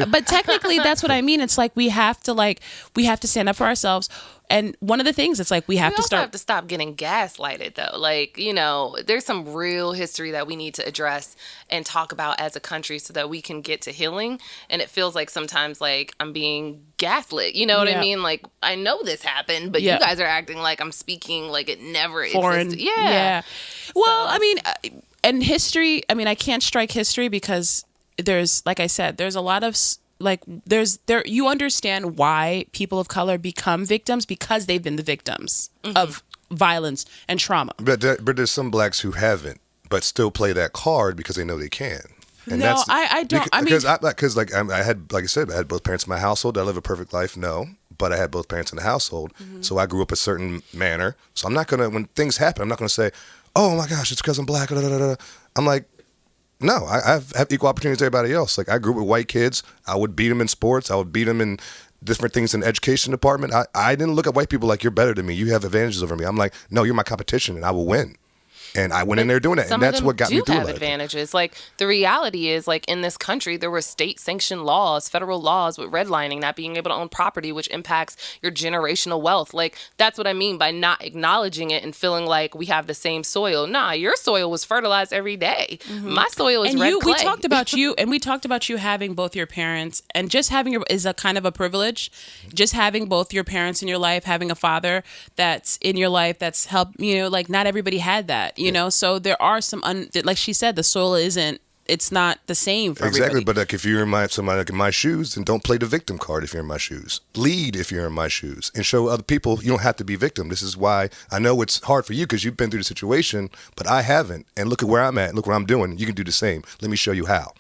[SPEAKER 2] But technically that's what I mean. It's like we have to stand up for ourselves. And one of the things, it's like we have to
[SPEAKER 4] stop getting gaslighted, though. Like, you know, there's some real history that we need to address and talk about as a country so that we can get to healing. And it feels like sometimes like I'm being gaslit. You know what I mean? Like, I know this happened, but you guys are acting like I'm speaking like it never existed. Yeah.
[SPEAKER 2] Well, I mean, and history, I mean, I can't strike history because there's, like I said, there's a lot of... Like you understand why people of color become victims, because they've been the victims of violence and trauma.
[SPEAKER 3] But there's some blacks who haven't, but still play that card because they know they can. And
[SPEAKER 2] I don't.
[SPEAKER 3] Because I had, like I said, I had both parents in my household. Did I live a perfect life? No, but I had both parents in the household, so I grew up a certain manner. So I'm not gonna, when things happen, I'm not gonna say, "Oh my gosh, it's because I'm black." I'm like, no, I have equal opportunities to everybody else. Like, I grew up with white kids. I would beat them in sports. I would beat them in different things in the education department. I didn't look at white people like, you're better than me. You have advantages over me. I'm like, no, you're my competition and I will win. And I went in there doing that, and that's what got me through
[SPEAKER 4] it. Some of them do have advantages. Like, the reality is, like, in this country, there were state-sanctioned laws, federal laws with redlining, not being able to own property, which impacts your generational wealth. Like, that's what I mean by not acknowledging it and feeling like we have the same soil. Nah, your soil was fertilized every day. My soil is red clay.
[SPEAKER 2] We talked about you, and we talked about you having both your parents, and just having is a kind of a privilege. Just having both your parents in your life, having a father that's in your life that's helped, like, not everybody had that. So there are some, like she said, the soil it's not the same for
[SPEAKER 3] exactly,
[SPEAKER 2] everybody.
[SPEAKER 3] But like if you're in somebody like in my shoes, then don't play the victim card if you're in my shoes. Lead if you're in my shoes, and show other people you don't have to be victim. This is why I know it's hard for you because you've been through the situation, but I haven't. And look at where I'm at. Look what I'm doing. You can do the same. Let me show you how.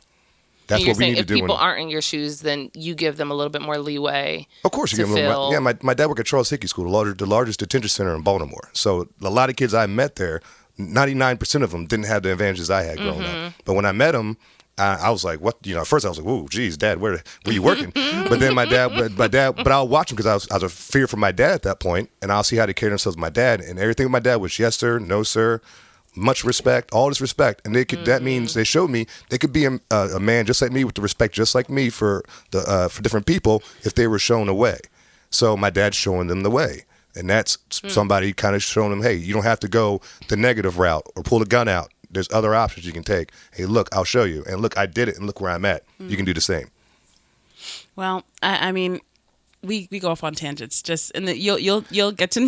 [SPEAKER 3] That's what we need to do.
[SPEAKER 4] If people aren't in your shoes, then you give them a little bit more leeway.
[SPEAKER 3] Of course, you give them a little. Yeah, my dad worked at Charles Hickey School, the largest detention center in Baltimore. So a lot of kids I met there, 99% of them didn't have the advantages I had growing up. But when I met them, I was like, what? At first I was like, whoa, geez, Dad, where you working? But then but I'll watch them because I was a fear for my dad at that point, and I'll see how they carry themselves with my dad, and everything with my dad was yes, sir, no, sir, much respect, all this respect, and that means they showed me they could be a man just like me with the respect just like me for different people if they were shown a way. So my dad's showing them the way. And that's somebody kind of showing them, hey, you don't have to go the negative route or pull the gun out. There's other options you can take. Hey, look, I'll show you. And look, I did it, and look where I'm at. You can do the same.
[SPEAKER 2] Well, I mean, we go off on tangents. You'll get to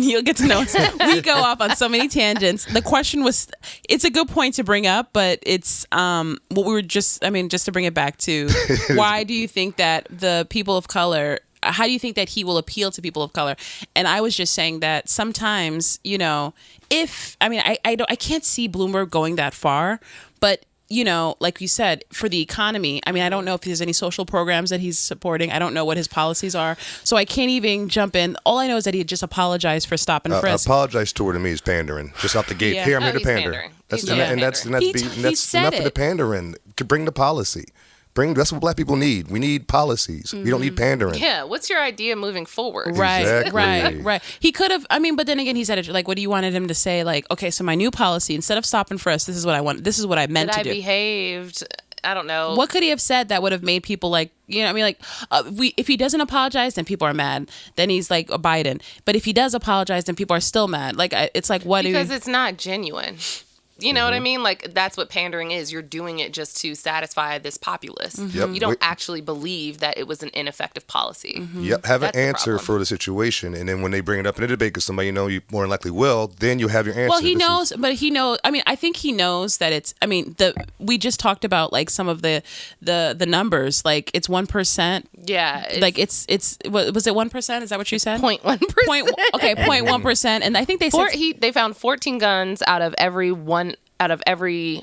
[SPEAKER 2] know us. We go off on so many tangents. The question was, it's a good point to bring up, but it's what we were just to bring it back to, why do you think that the people of color? How do you think that he will appeal to people of color? And I was just saying that sometimes, I can't see Bloomberg going that far, but like you said, for the economy, I don't know if there's any social programs that he's supporting. I don't know what his policies are. So I can't even jump in. All I know is that he had just apologized for stop and frisk.
[SPEAKER 3] Apologize to me is pandering. Just out the gate.
[SPEAKER 2] Yeah.
[SPEAKER 3] Here, I'm here to pander. That's enough of the pandering. To bring the policy. That's what black people need. We need policies. We don't need pandering.
[SPEAKER 4] Yeah. What's your idea moving forward?
[SPEAKER 2] Right.
[SPEAKER 3] Exactly.
[SPEAKER 2] Right. He could have, but then again, he said it like, what do you wanted him to say? Like, okay, so my new policy, instead of stopping for us, this is what I want. This is what I meant to do.
[SPEAKER 4] I behaved. I don't know.
[SPEAKER 2] What could he have said that would have made people like, if he doesn't apologize, then people are mad. Then he's like a Biden. But if he does apologize, then people are still mad. Like, it's like, what?
[SPEAKER 4] Because it's not genuine. You know what I mean? Like, that's what pandering is. You're doing it just to satisfy this populace.
[SPEAKER 3] Yep.
[SPEAKER 4] You don't actually believe that it was an ineffective policy.
[SPEAKER 3] Yep. Have an answer for the situation. And then when they bring it up in a debate, because somebody you more than likely will, then you have your answer.
[SPEAKER 2] Well, he knows. I think he knows that it's, we just talked about like some of the numbers. Like, it's 1%.
[SPEAKER 4] Yeah.
[SPEAKER 2] Like, was it 1%? Is that what you said?
[SPEAKER 4] 0.1%.
[SPEAKER 2] 0.1%. And I think they said
[SPEAKER 4] they found 14 guns out of every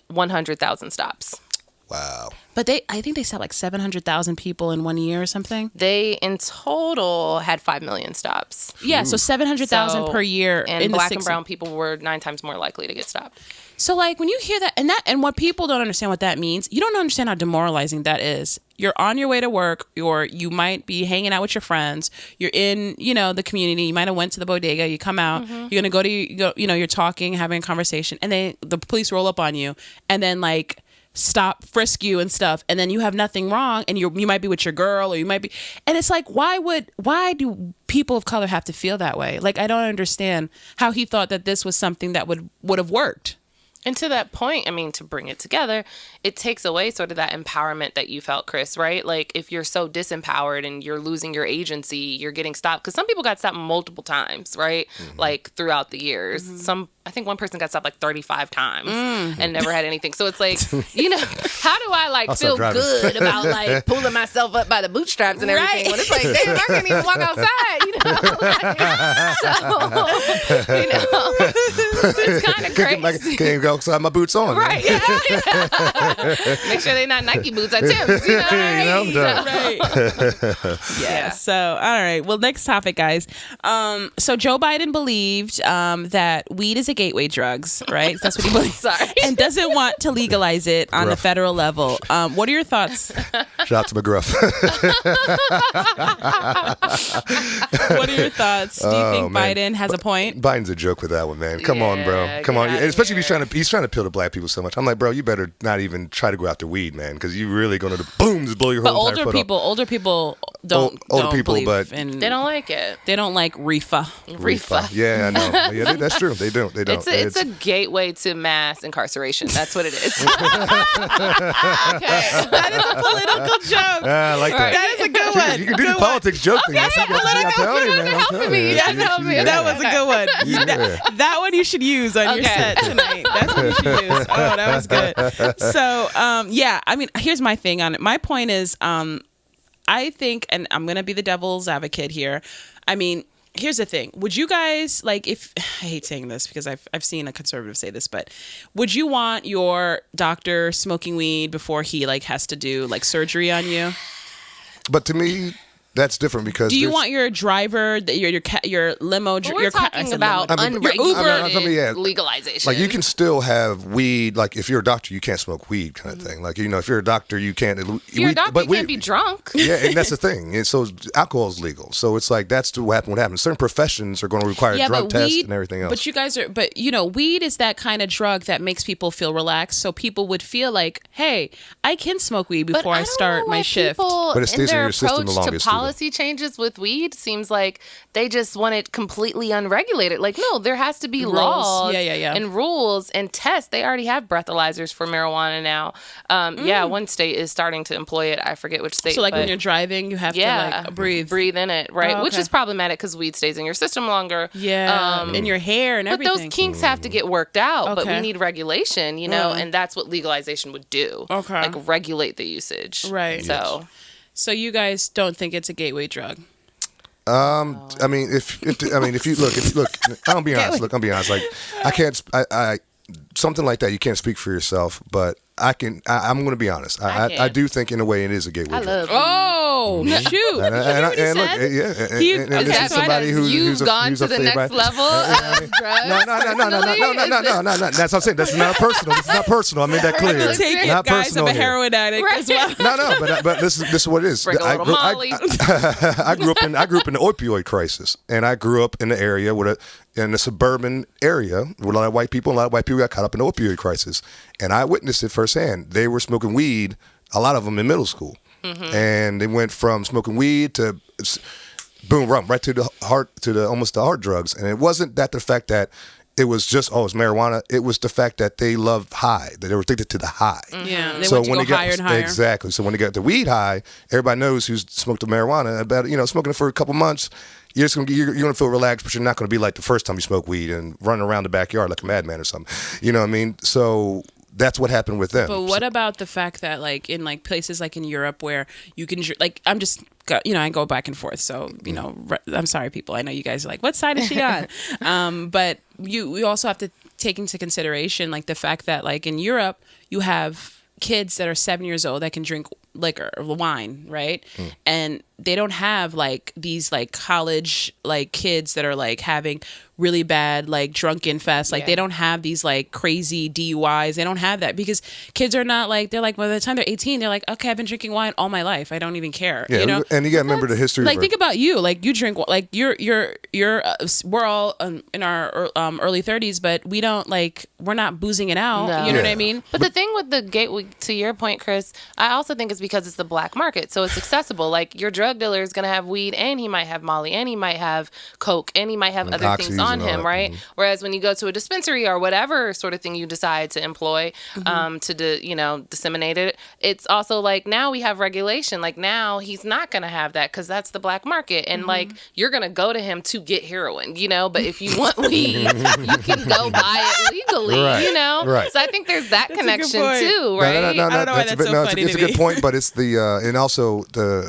[SPEAKER 4] 100,000 stops.
[SPEAKER 3] Wow.
[SPEAKER 2] But I think they stopped like 700,000 people in 1 year or something.
[SPEAKER 4] They in total had 5 million stops.
[SPEAKER 2] Yeah, so 700,000 per year.
[SPEAKER 4] And black and brown people were 9 times more likely to get stopped.
[SPEAKER 2] So like when you hear that and what people don't understand what that means, you don't understand how demoralizing that is. You're on your way to work, or you might be hanging out with your friends. You're in, the community. You might have went to the bodega. You come out. You're gonna you're talking, having a conversation, and then the police roll up on you, and then like stop, frisk you and stuff, and then you have nothing wrong, and you might be with your girl, or you might be, and it's like, why do people of color have to feel that way? Like, I don't understand how he thought that this was something that would have worked.
[SPEAKER 4] And to that point, to bring it together, it takes away sort of that empowerment that you felt, Chris, right? Like, if you're so disempowered and you're losing your agency, you're getting stopped. Because some people got stopped multiple times, right? Like, throughout the years. I think one person got stopped like 35 times and never had anything. So it's like, how do I feel good about like pulling myself up by the bootstraps and everything when it's like, damn, I can't even walk outside, it's kind of crazy.
[SPEAKER 3] Can't go outside, my boots on.
[SPEAKER 4] Right, yeah. Make sure they're not Nike boots at Tim's,
[SPEAKER 2] Right. Yeah. So, all right. Well, next topic, guys. So Joe Biden believed that weed is a gateway drugs, right? That's what he believes.
[SPEAKER 4] Sorry.
[SPEAKER 2] And doesn't want to legalize it on the federal level. What are your thoughts?
[SPEAKER 3] Shout out to McGruff.
[SPEAKER 2] What are your thoughts? Do you think Biden has a point?
[SPEAKER 3] Biden's a joke with that one, man. Come on, bro. Come on. Especially if he's he's trying to appeal to black people so much. I'm like, bro, you better not even try to go after weed, man, because you're really going to boom, just blow your whole entire foot up.
[SPEAKER 2] Older people don't believe in,
[SPEAKER 4] they don't like it.
[SPEAKER 2] They don't like reefa.
[SPEAKER 3] Yeah, I know. Yeah, that's true. They don't.
[SPEAKER 4] It's a gateway to mass incarceration. That's what it is.
[SPEAKER 2] That is a political joke.
[SPEAKER 3] I like that.
[SPEAKER 2] That is a good one.
[SPEAKER 3] You can do the politics joke thing.
[SPEAKER 2] That was a good one. That one you should use on your set tonight. That's what you should use. Oh, that was good. So, I mean, here's my thing on it. My point is, I think, and I'm going to be the devil's advocate here. I mean, here's the thing. Would you guys, like, if, I hate saying this because I've seen a conservative say this, but would you want your doctor smoking weed before he, like, has to do, like, surgery on you?
[SPEAKER 3] But to me, that's different because
[SPEAKER 2] do you want your driver, your limo?
[SPEAKER 4] We're talking about unregulated legalization.
[SPEAKER 3] Like, you can still have weed. Like, if you're a doctor, you can't smoke weed, kind of thing. Like, you know, if you're a doctor, you can't.
[SPEAKER 4] If you're a doctor, you can't be drunk.
[SPEAKER 3] Yeah, and that's the thing. And so alcohol is legal. So it's like that's what happens. Certain professions are going to require drug tests and everything else.
[SPEAKER 2] But you guys are. But you know, weed is that kind of drug that makes people feel relaxed. So people would feel like, hey, I can smoke weed before I start my shift.
[SPEAKER 3] But it stays in your system the longest.
[SPEAKER 4] Policy changes with weed seems like they just want it completely unregulated. Like, no, there has to be laws and rules and tests. They already have breathalyzers for marijuana now. One state is starting to employ it. I forget which state.
[SPEAKER 2] So, like, when you're driving, you have to, like, breathe
[SPEAKER 4] in it, right? Oh, okay. Which is problematic because weed stays in your system longer.
[SPEAKER 2] Yeah, in your hair and everything.
[SPEAKER 4] But those kinks have to get worked out. But we need regulation, you know, and that's what legalization would do. Okay. Like, regulate the usage.
[SPEAKER 2] Right. So you guys don't think it's a gateway drug?
[SPEAKER 3] I mean, if you look, I'm being honest. Look, I'm being honest. Like, I can't. I something like that. You can't speak for yourself, but I can. I'm going to be honest. I do think in a way it is a gateway drug.
[SPEAKER 2] Oh, shoot!
[SPEAKER 3] And look, this is somebody who's
[SPEAKER 4] gone to the next level of drugs.
[SPEAKER 3] No. That's what I'm saying. That's not personal. This is not personal. I made that clear.
[SPEAKER 2] Take it,
[SPEAKER 3] not
[SPEAKER 2] guys.
[SPEAKER 3] personal
[SPEAKER 2] I'm a heroin addict as well.
[SPEAKER 3] But this is what it is. I grew up in the opioid crisis, and I grew up in the area in a suburban area with a lot of white people. A lot of white people got caught up in the opioid crisis, and I witnessed it firsthand. They were smoking weed, a lot of them in middle school, and they went from smoking weed to boom, right to the heart, almost the hard drugs. And it wasn't that the fact that it was just it's marijuana. It was the fact that they loved high, that they were addicted to the high.
[SPEAKER 2] Yeah, they went to go higher and higher.
[SPEAKER 3] Exactly. So when they got the weed high, everybody knows who's smoked the marijuana. About smoking it for a couple months. You're gonna feel relaxed, but you're not gonna be like the first time you smoke weed and running around the backyard like a madman or something. You know what I mean? So that's what happened with them.
[SPEAKER 2] But what about the fact that, like, in, like, places like in Europe where you can, like, I'm just, I go back and forth. So, I'm sorry, people. I know you guys are like, what side is she on? But we also have to take into consideration, like, the fact that, like, in Europe, you have kids that are 7 years old that can drink liquor or wine, right? And they don't have, like, these, like, college, like, kids that are, like, having really bad, like, drunken fests. Like, they don't have these, like, crazy DUIs. They don't have that because kids are not, like, they're like, by the time they're 18, they're like, okay, I've been drinking wine all my life. I don't even care. Yeah,
[SPEAKER 3] and you got to remember the history.
[SPEAKER 2] Like, think about you. Like, you drink, like, we're all in our early 30s, but we don't, like, we're not boozing it out. No. You know what I mean?
[SPEAKER 4] But the thing with the gateway, to your point, Chris, I also think it's because it's the black market. So it's accessible. Like, your drug dealer is going to have weed, and he might have Molly, and he might have Coke, and he might have other things on him, right? Whereas when you go to a dispensary or whatever sort of thing you decide to employ to disseminate it, it's also like, now we have regulation. Like, now he's not going to have that because that's the black market, and like, you're going to go to him to get heroin, but if you want weed, you can go buy it legally, Right. So I think there's that connection too, right?
[SPEAKER 2] No, I don't know why that's so funny
[SPEAKER 3] it's a good point, but it's the and also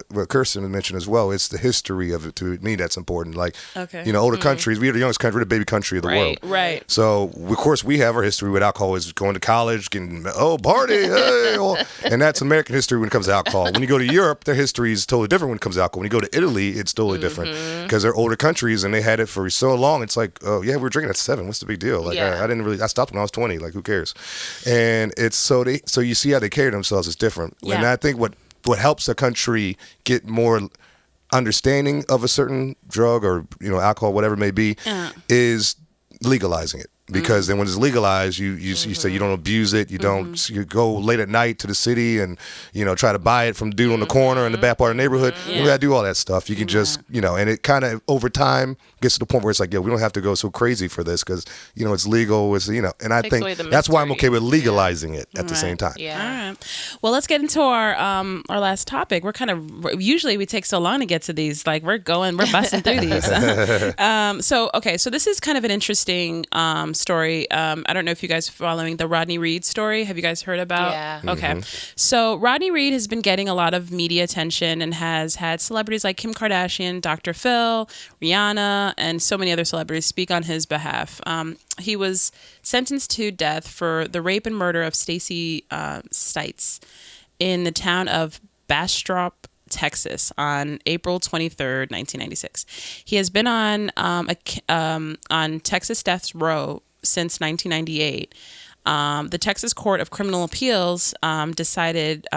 [SPEAKER 3] what Kerstyn mentioned as well. It's the history of it. To me, that's important. Like, older countries, we're the youngest country, we're the baby country of the world.
[SPEAKER 2] Right.
[SPEAKER 3] So of course we have our history with alcohol is going to college, getting party, and that's American history when it comes to alcohol. When you go to Europe, their history is totally different when it comes to alcohol. When you go to Italy, it's totally different because they're older countries and they had it for so long. It's like, we were drinking at 7. What's the big deal? Like, I stopped when I was 20. Like, who cares? And it's so you see how they carry themselves is different. Yeah. And I think what helps a country get more understanding of a certain drug or alcohol, whatever it may be, is legalizing it. Because then when it's legalized, you say you don't abuse it, you don't you go late at night to the city and try to buy it from the dude on the corner in the back part of the neighborhood. You don't gotta do all that stuff. You can just and it kind of over time gets to the point where it's like, we don't have to go so crazy for this because it's legal. It's and I think that's why I'm okay with legalizing it at the same time.
[SPEAKER 2] Yeah. All right. Well, let's get into our last topic. We're kind of usually we take so long to get to these. Like we're busting through these. So this is kind of an interesting story. I don't know if you guys are following the Rodney Reed story. Have you guys heard about?
[SPEAKER 4] Yeah.
[SPEAKER 2] Okay. So Rodney Reed has been getting a lot of media attention and has had celebrities like Kim Kardashian, Dr. Phil, Rihanna, and so many other celebrities speak on his behalf. He was sentenced to death for the rape and murder of Stacey Stites in the town of Bastrop, Texas, on April 23rd, 1996. He has been on Texas death row since 1998. The Texas Court of Criminal Appeals decided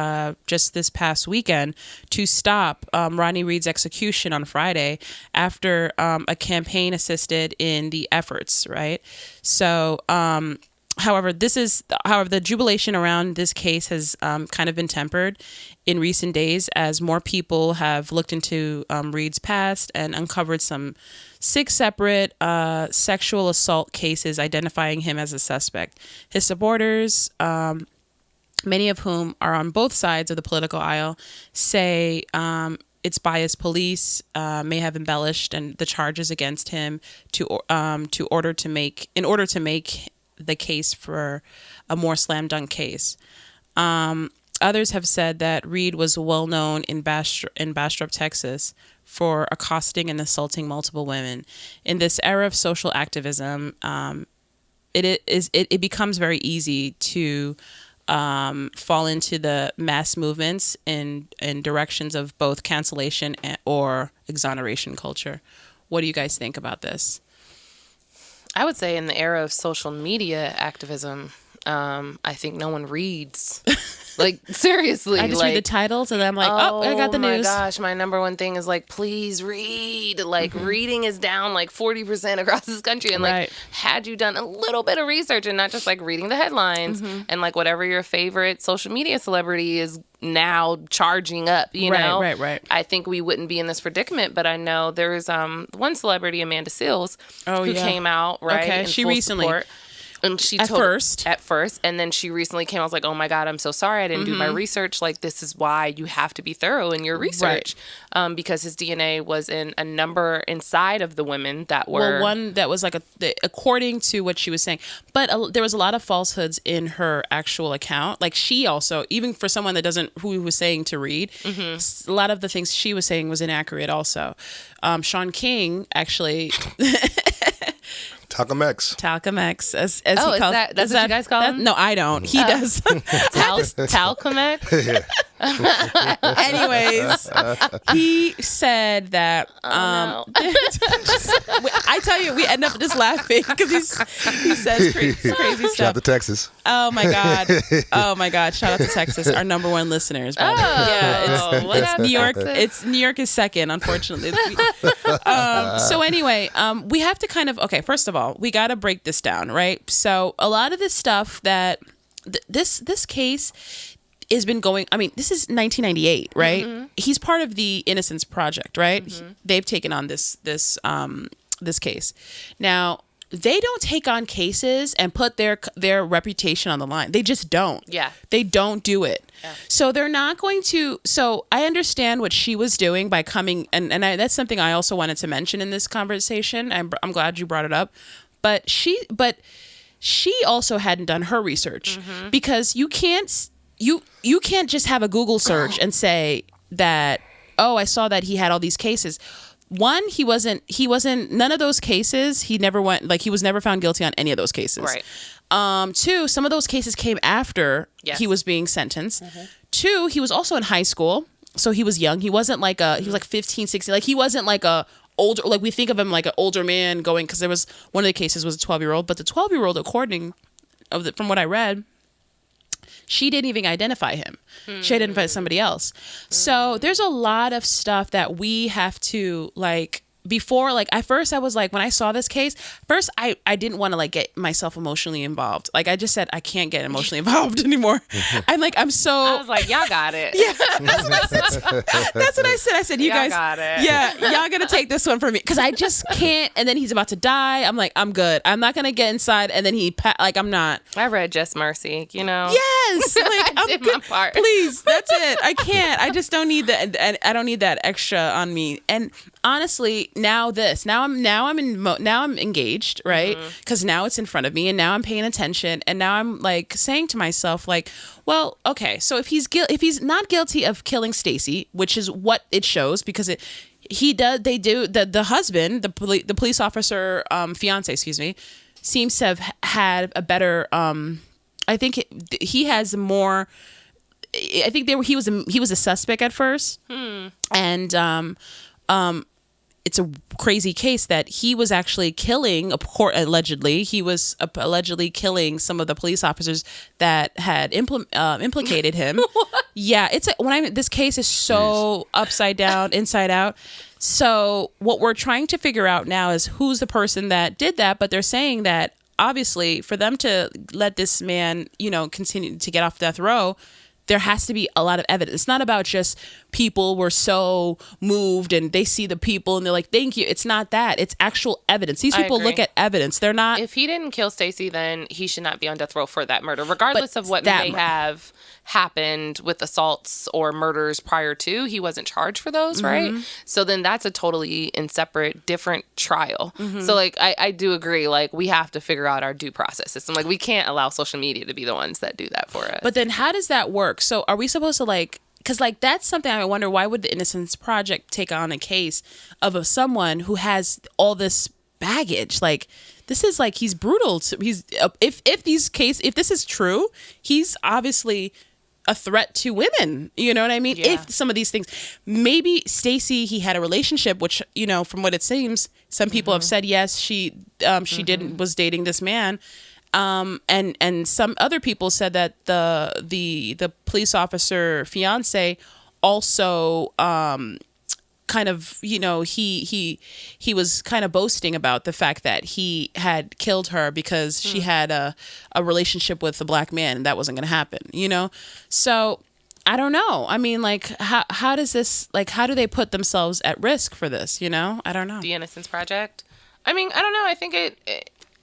[SPEAKER 2] just this past weekend to stop Rodney Reed's execution on Friday after a campaign assisted in the efforts, right? So, however, the jubilation around this case has kind of been tempered in recent days as more people have looked into Reed's past and uncovered some 6 separate sexual assault cases identifying him as a suspect. His supporters, many of whom are on both sides of the political aisle, say it's biased police may have embellished and the charges against him in order to make the case for a more slam dunk case. Others have said that Reed was well known in Bastrop, Texas, for accosting and assaulting multiple women. In this era of social activism, it becomes very easy to fall into the mass movements in directions of both cancellation or exoneration culture. What do you guys think about this?
[SPEAKER 4] I would say in the era of social media activism, I think no one reads. Like, seriously.
[SPEAKER 2] I just read the titles and then I'm like, I got the news.
[SPEAKER 4] Oh my gosh, my number one thing is like, please read. Like, reading is down like 40% across this country. And like, had you done a little bit of research and not just like reading the headlines and like whatever your favorite social media celebrity is now charging up, you know?
[SPEAKER 2] Right.
[SPEAKER 4] I think we wouldn't be in this predicament, but I know there's one celebrity, Amanda Seales, who came out, right?
[SPEAKER 2] Okay,
[SPEAKER 4] in
[SPEAKER 2] she
[SPEAKER 4] full
[SPEAKER 2] recently.
[SPEAKER 4] Support. And she
[SPEAKER 2] At first,
[SPEAKER 4] and then she recently came. I was like, "Oh my God, I'm so sorry, I didn't do my research. Like, this is why you have to be thorough in your research, because his DNA was in a number inside of the women that were
[SPEAKER 2] one that was like according to what she was saying, but there was a lot of falsehoods in her actual account. Like she also, even for someone that who was saying to read, a lot of the things she was saying was inaccurate. Also, Sean King actually.
[SPEAKER 3] Talcum X,
[SPEAKER 4] is
[SPEAKER 2] as he calls.
[SPEAKER 4] That's what you guys call him?
[SPEAKER 2] No, I don't. He does.
[SPEAKER 4] Talcum X.
[SPEAKER 2] Anyways, he said that. I tell you, we end up just laughing because he says crazy stuff.
[SPEAKER 3] Shout out to Texas.
[SPEAKER 2] Oh my God! Shout out to Texas, our number one listeners. By the way. Yeah, it's New York. New York is second, unfortunately. So anyway, we have to kind of first of all, we got to break this down, right? So a lot of this stuff that this case has been going. I mean, this is 1998, right? He's part of the Innocence Project, right? They've taken on this case. Now, they don't take on cases and put their reputation on the line. They just don't. Yeah. They don't do it. Yeah. So they're not going to. So I understand what she was doing by coming, and that's something I also wanted to mention in this conversation. I'm glad you brought it up. But she also hadn't done her research because you can't just have a Google search and say that, I saw that he had all these cases. One, he wasn't none of those cases. He was never found guilty on any of those cases. Right. Two, some of those cases came after he was being sentenced. Two, he was also in high school. So he was young. He wasn't he was like 15, 16. Like he wasn't like a older, like we think of him like an older man going, because there was one of the cases was a 12-year-old, but the 12-year-old, from what I read, she didn't even identify him. She identified somebody else. So there's a lot of stuff that we have to before, like, at first I was like, when I saw this case, first I didn't want to like get myself emotionally involved. Like, I just said, I can't get emotionally involved anymore. I
[SPEAKER 4] was like, y'all got it.
[SPEAKER 2] Yeah, that's what I said. I said, you guys
[SPEAKER 4] got it.
[SPEAKER 2] Yeah, y'all gonna take this one from me, because I just can't. And then he's about to die. I'm like, I'm good. I'm not gonna get inside. And then I'm not.
[SPEAKER 4] I read Just Mercy,
[SPEAKER 2] Yes, like,
[SPEAKER 4] I did my part.
[SPEAKER 2] Please, that's it. I can't. I just don't need that, and I don't need that extra on me. And honestly, now I'm engaged, right? Because now it's in front of me, and now I'm paying attention, and now I'm like saying to myself, like, well, okay, so if he's not guilty of killing Stacy, which is what it shows, because the husband, the police officer, fiance, excuse me, seems to have had a better. I think he has more. I think he was a suspect at first, and it's a crazy case that he was actually killing. Allegedly, he was allegedly killing some of the police officers that had implicated him. Yeah, this case is so upside down, inside out. So what we're trying to figure out now is who's the person that did that. But they're saying that obviously for them to let this man, continue to get off death row, there has to be a lot of evidence. It's not about just people were so moved and they see the people and they're like, thank you. It's not that. It's actual evidence. These people look at evidence. They're not.
[SPEAKER 4] If he didn't kill Stacy, then he should not be on death row for that murder, regardless of what may have happened with assaults or murders prior to. He wasn't charged for those, right? So then that's a totally separate, different trial. So like, I do agree. Like, we have to figure out our due process system. Like, we can't allow social media to be the ones that do that for us.
[SPEAKER 2] But then how does that work? So are we supposed to because that's something I wonder, why would the Innocence Project take on a case of someone who has all this baggage? Like, this is like, he's brutal. If this is true, he's obviously a threat to women. You know what I mean?
[SPEAKER 4] Yeah.
[SPEAKER 2] If some of these things, maybe Stacy, he had a relationship, which, from what it seems, some people have said, yes, she was dating this man. And some other people said that the police officer fiance also, kind of, he was kind of boasting about the fact that he had killed her because she had a relationship with a black man and that wasn't going to happen, So I don't know. I mean, like, how does this, like, how do they put themselves at risk for this? I don't know.
[SPEAKER 4] The Innocence Project. I mean, I don't know. I think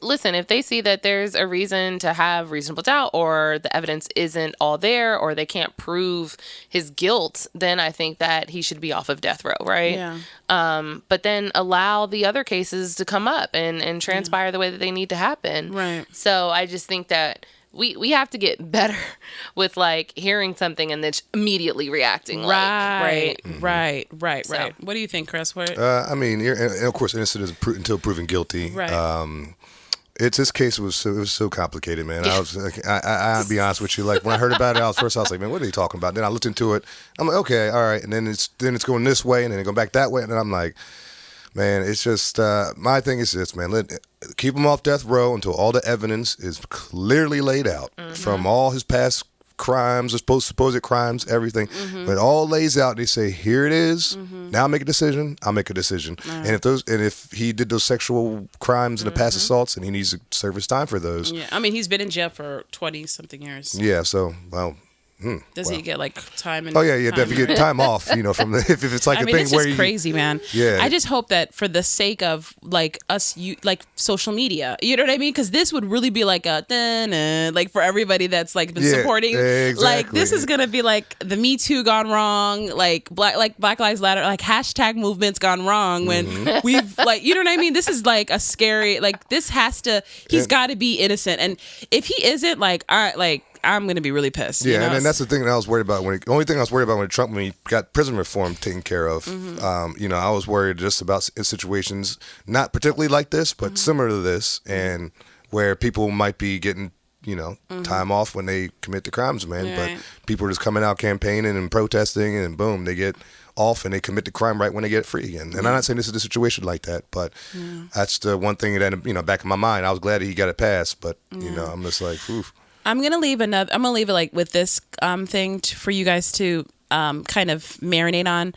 [SPEAKER 4] listen, if they see that there's a reason to have reasonable doubt, or the evidence isn't all there, or they can't prove his guilt, then I think that he should be off of death row, right?
[SPEAKER 2] Yeah.
[SPEAKER 4] But then allow the other cases to come up and transpire the way that they need to happen.
[SPEAKER 2] Right.
[SPEAKER 4] So I just think that we have to get better with like hearing something and then immediately reacting.
[SPEAKER 2] Right.
[SPEAKER 4] Right.
[SPEAKER 2] What do you think, Chris?
[SPEAKER 3] I mean, and of course, innocent is until proven guilty.
[SPEAKER 2] Right.
[SPEAKER 3] This case was so complicated, man. I was I'll be honest with you. Like, when I heard about it, I was like, man, what are they talking about? Then I looked into it. I'm like, okay, all right. And then it's going this way, and then it going back that way, and then I'm like, man, it's just my thing is this, man. Keep him off death row until all the evidence is clearly laid out from all his past crimes, supposed crimes, everything. But it all lays out. They say, here it is. Now make a decision. I'll make a decision. And if he did those sexual crimes and the past assaults, and he needs to serve his time for those.
[SPEAKER 2] Yeah, I mean, he's been in jail for 20-something years.
[SPEAKER 3] Yeah. So, well.
[SPEAKER 2] Does he get like time? And
[SPEAKER 3] definitely get time off. From if it's like a thing where
[SPEAKER 2] it's crazy, man.
[SPEAKER 3] Yeah.
[SPEAKER 2] I just hope that for the sake of like us, like social media, you know what I mean? Because this would really be like a like for everybody that's like been supporting.
[SPEAKER 3] Exactly.
[SPEAKER 2] Like, this is gonna be like the Me Too gone wrong, like Black Lives Matter, like hashtag movements gone wrong. When we've like, you know what I mean? This is like a scary. Like, this has to. He's got to be innocent, and if he isn't, like, all right, like, I'm going to be really pissed.
[SPEAKER 3] Yeah, and that's the thing that I was worried about. When he got prison reform taken care of. I was worried just about situations, not particularly like this, but similar to this, and where people might be getting, time off when they commit the crimes, man.
[SPEAKER 2] Right.
[SPEAKER 3] But people are just coming out campaigning and protesting, and boom, they get off and they commit the crime right when they get free again. And I'm not saying this is a situation like that, but that's the one thing that, back in my mind, I was glad that he got it passed, but, I'm just like, oof.
[SPEAKER 2] I'm gonna leave it like with this thing for you guys to kind of marinate on.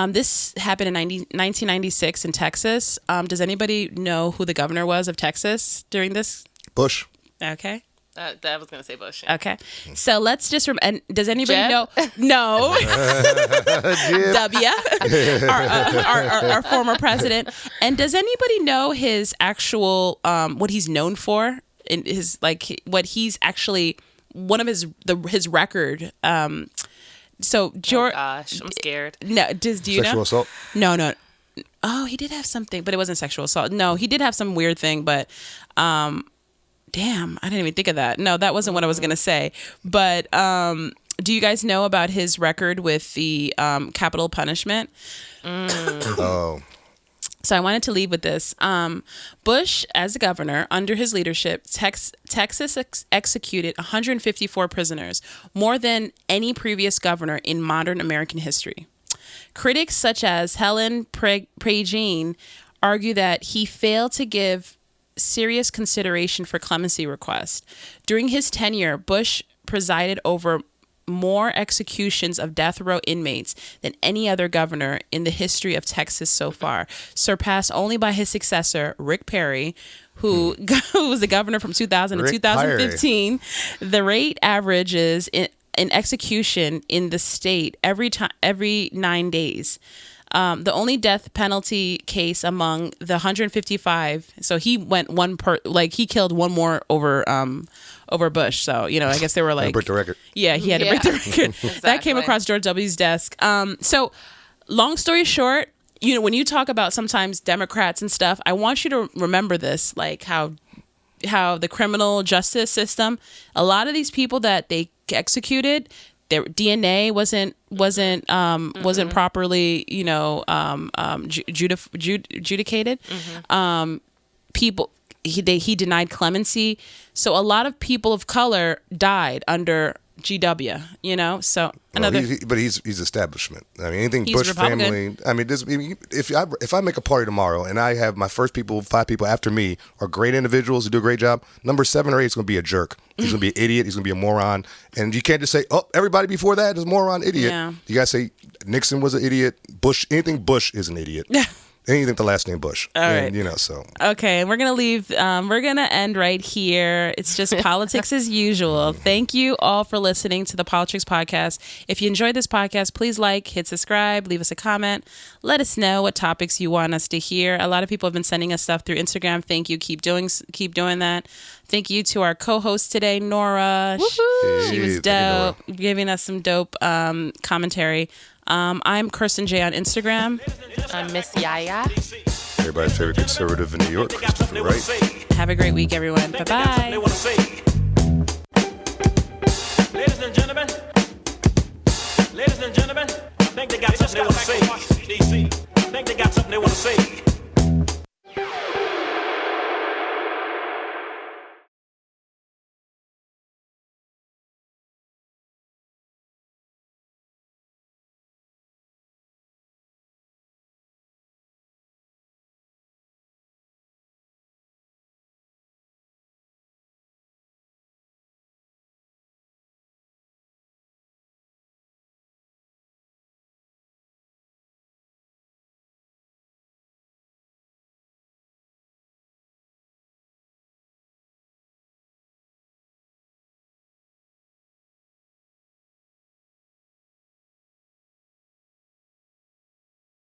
[SPEAKER 2] This happened in 1996 in Texas. Does anybody know who the governor was of Texas during this?
[SPEAKER 3] Bush.
[SPEAKER 2] Okay.
[SPEAKER 4] I was going to say Bush.
[SPEAKER 2] Okay. So let's just and does anybody
[SPEAKER 4] Jeb?
[SPEAKER 2] know? No. W. Our former president. And does anybody know his actual what he's known for? In his what he's actually one of his record. So George.
[SPEAKER 4] Oh gosh, I'm scared.
[SPEAKER 2] No, do you know?
[SPEAKER 3] Sexual assault?
[SPEAKER 2] No. Oh, he did have something, but it wasn't sexual assault. No, he did have some weird thing, but damn, I didn't even think of that. No, that wasn't what I was gonna say. But do you guys know about his record with the capital punishment?
[SPEAKER 3] Oh.
[SPEAKER 2] So I wanted to lead with this. Bush, as a governor, under his leadership, Texas executed 154 prisoners, more than any previous governor in modern American history. Critics such as Helen Pragin argue that he failed to give serious consideration for clemency requests. During his tenure, Bush presided over more executions of death row inmates than any other governor in the history of Texas so far, surpassed only by his successor, Rick Perry, who was the governor from 2000 to 2015. The rate averages in execution in the state every 9 days. The only death penalty case among the 155, so he went he killed one more over Bush. So, I guess they were like...
[SPEAKER 3] break the record.
[SPEAKER 2] Yeah, he had to break the record. Exactly. That came across George W.'s desk. So, long story short, when you talk about sometimes Democrats and stuff, I want you to remember this, like how the criminal justice system, a lot of these people that they executed, their DNA wasn't properly, adjudicated. People, he denied clemency, so a lot of people of color died under GW. So
[SPEAKER 3] but he's establishment. I mean, anything
[SPEAKER 2] He's
[SPEAKER 3] Bush
[SPEAKER 2] Republican.
[SPEAKER 3] family. I mean, if I make a party tomorrow and I have my first 5 people after me are great individuals who do a great job, number 7 or 8 is going to be a jerk. He's going to be an idiot. He's going to be a moron. And you can't just say, oh, everybody before that is a moron, idiot.
[SPEAKER 2] Yeah.
[SPEAKER 3] You got to say Nixon was an idiot. Bush, anything Bush is an idiot. Anything the last name Bush.
[SPEAKER 2] All right.
[SPEAKER 3] So.
[SPEAKER 2] Okay, we're going to leave. We're going to end right here. It's just politics as usual. Thank you all for listening to the Politricks Podcast. If you enjoyed this podcast, please hit subscribe, leave us a comment. Let us know what topics you want us to hear. A lot of people have been sending us stuff through Instagram. Thank you. Keep doing that. Thank you to our co-host today, Norah. She was dope, giving us some dope commentary. I'm Kerstyn J on Instagram.
[SPEAKER 4] I'm Miss Yahya.
[SPEAKER 3] Everybody's favorite conservative in New York, Christopher Wright.
[SPEAKER 2] Have a great week, everyone. Bye-bye.
[SPEAKER 1] Ladies and gentlemen, I think they got something they want to say. I think they got something they want to say.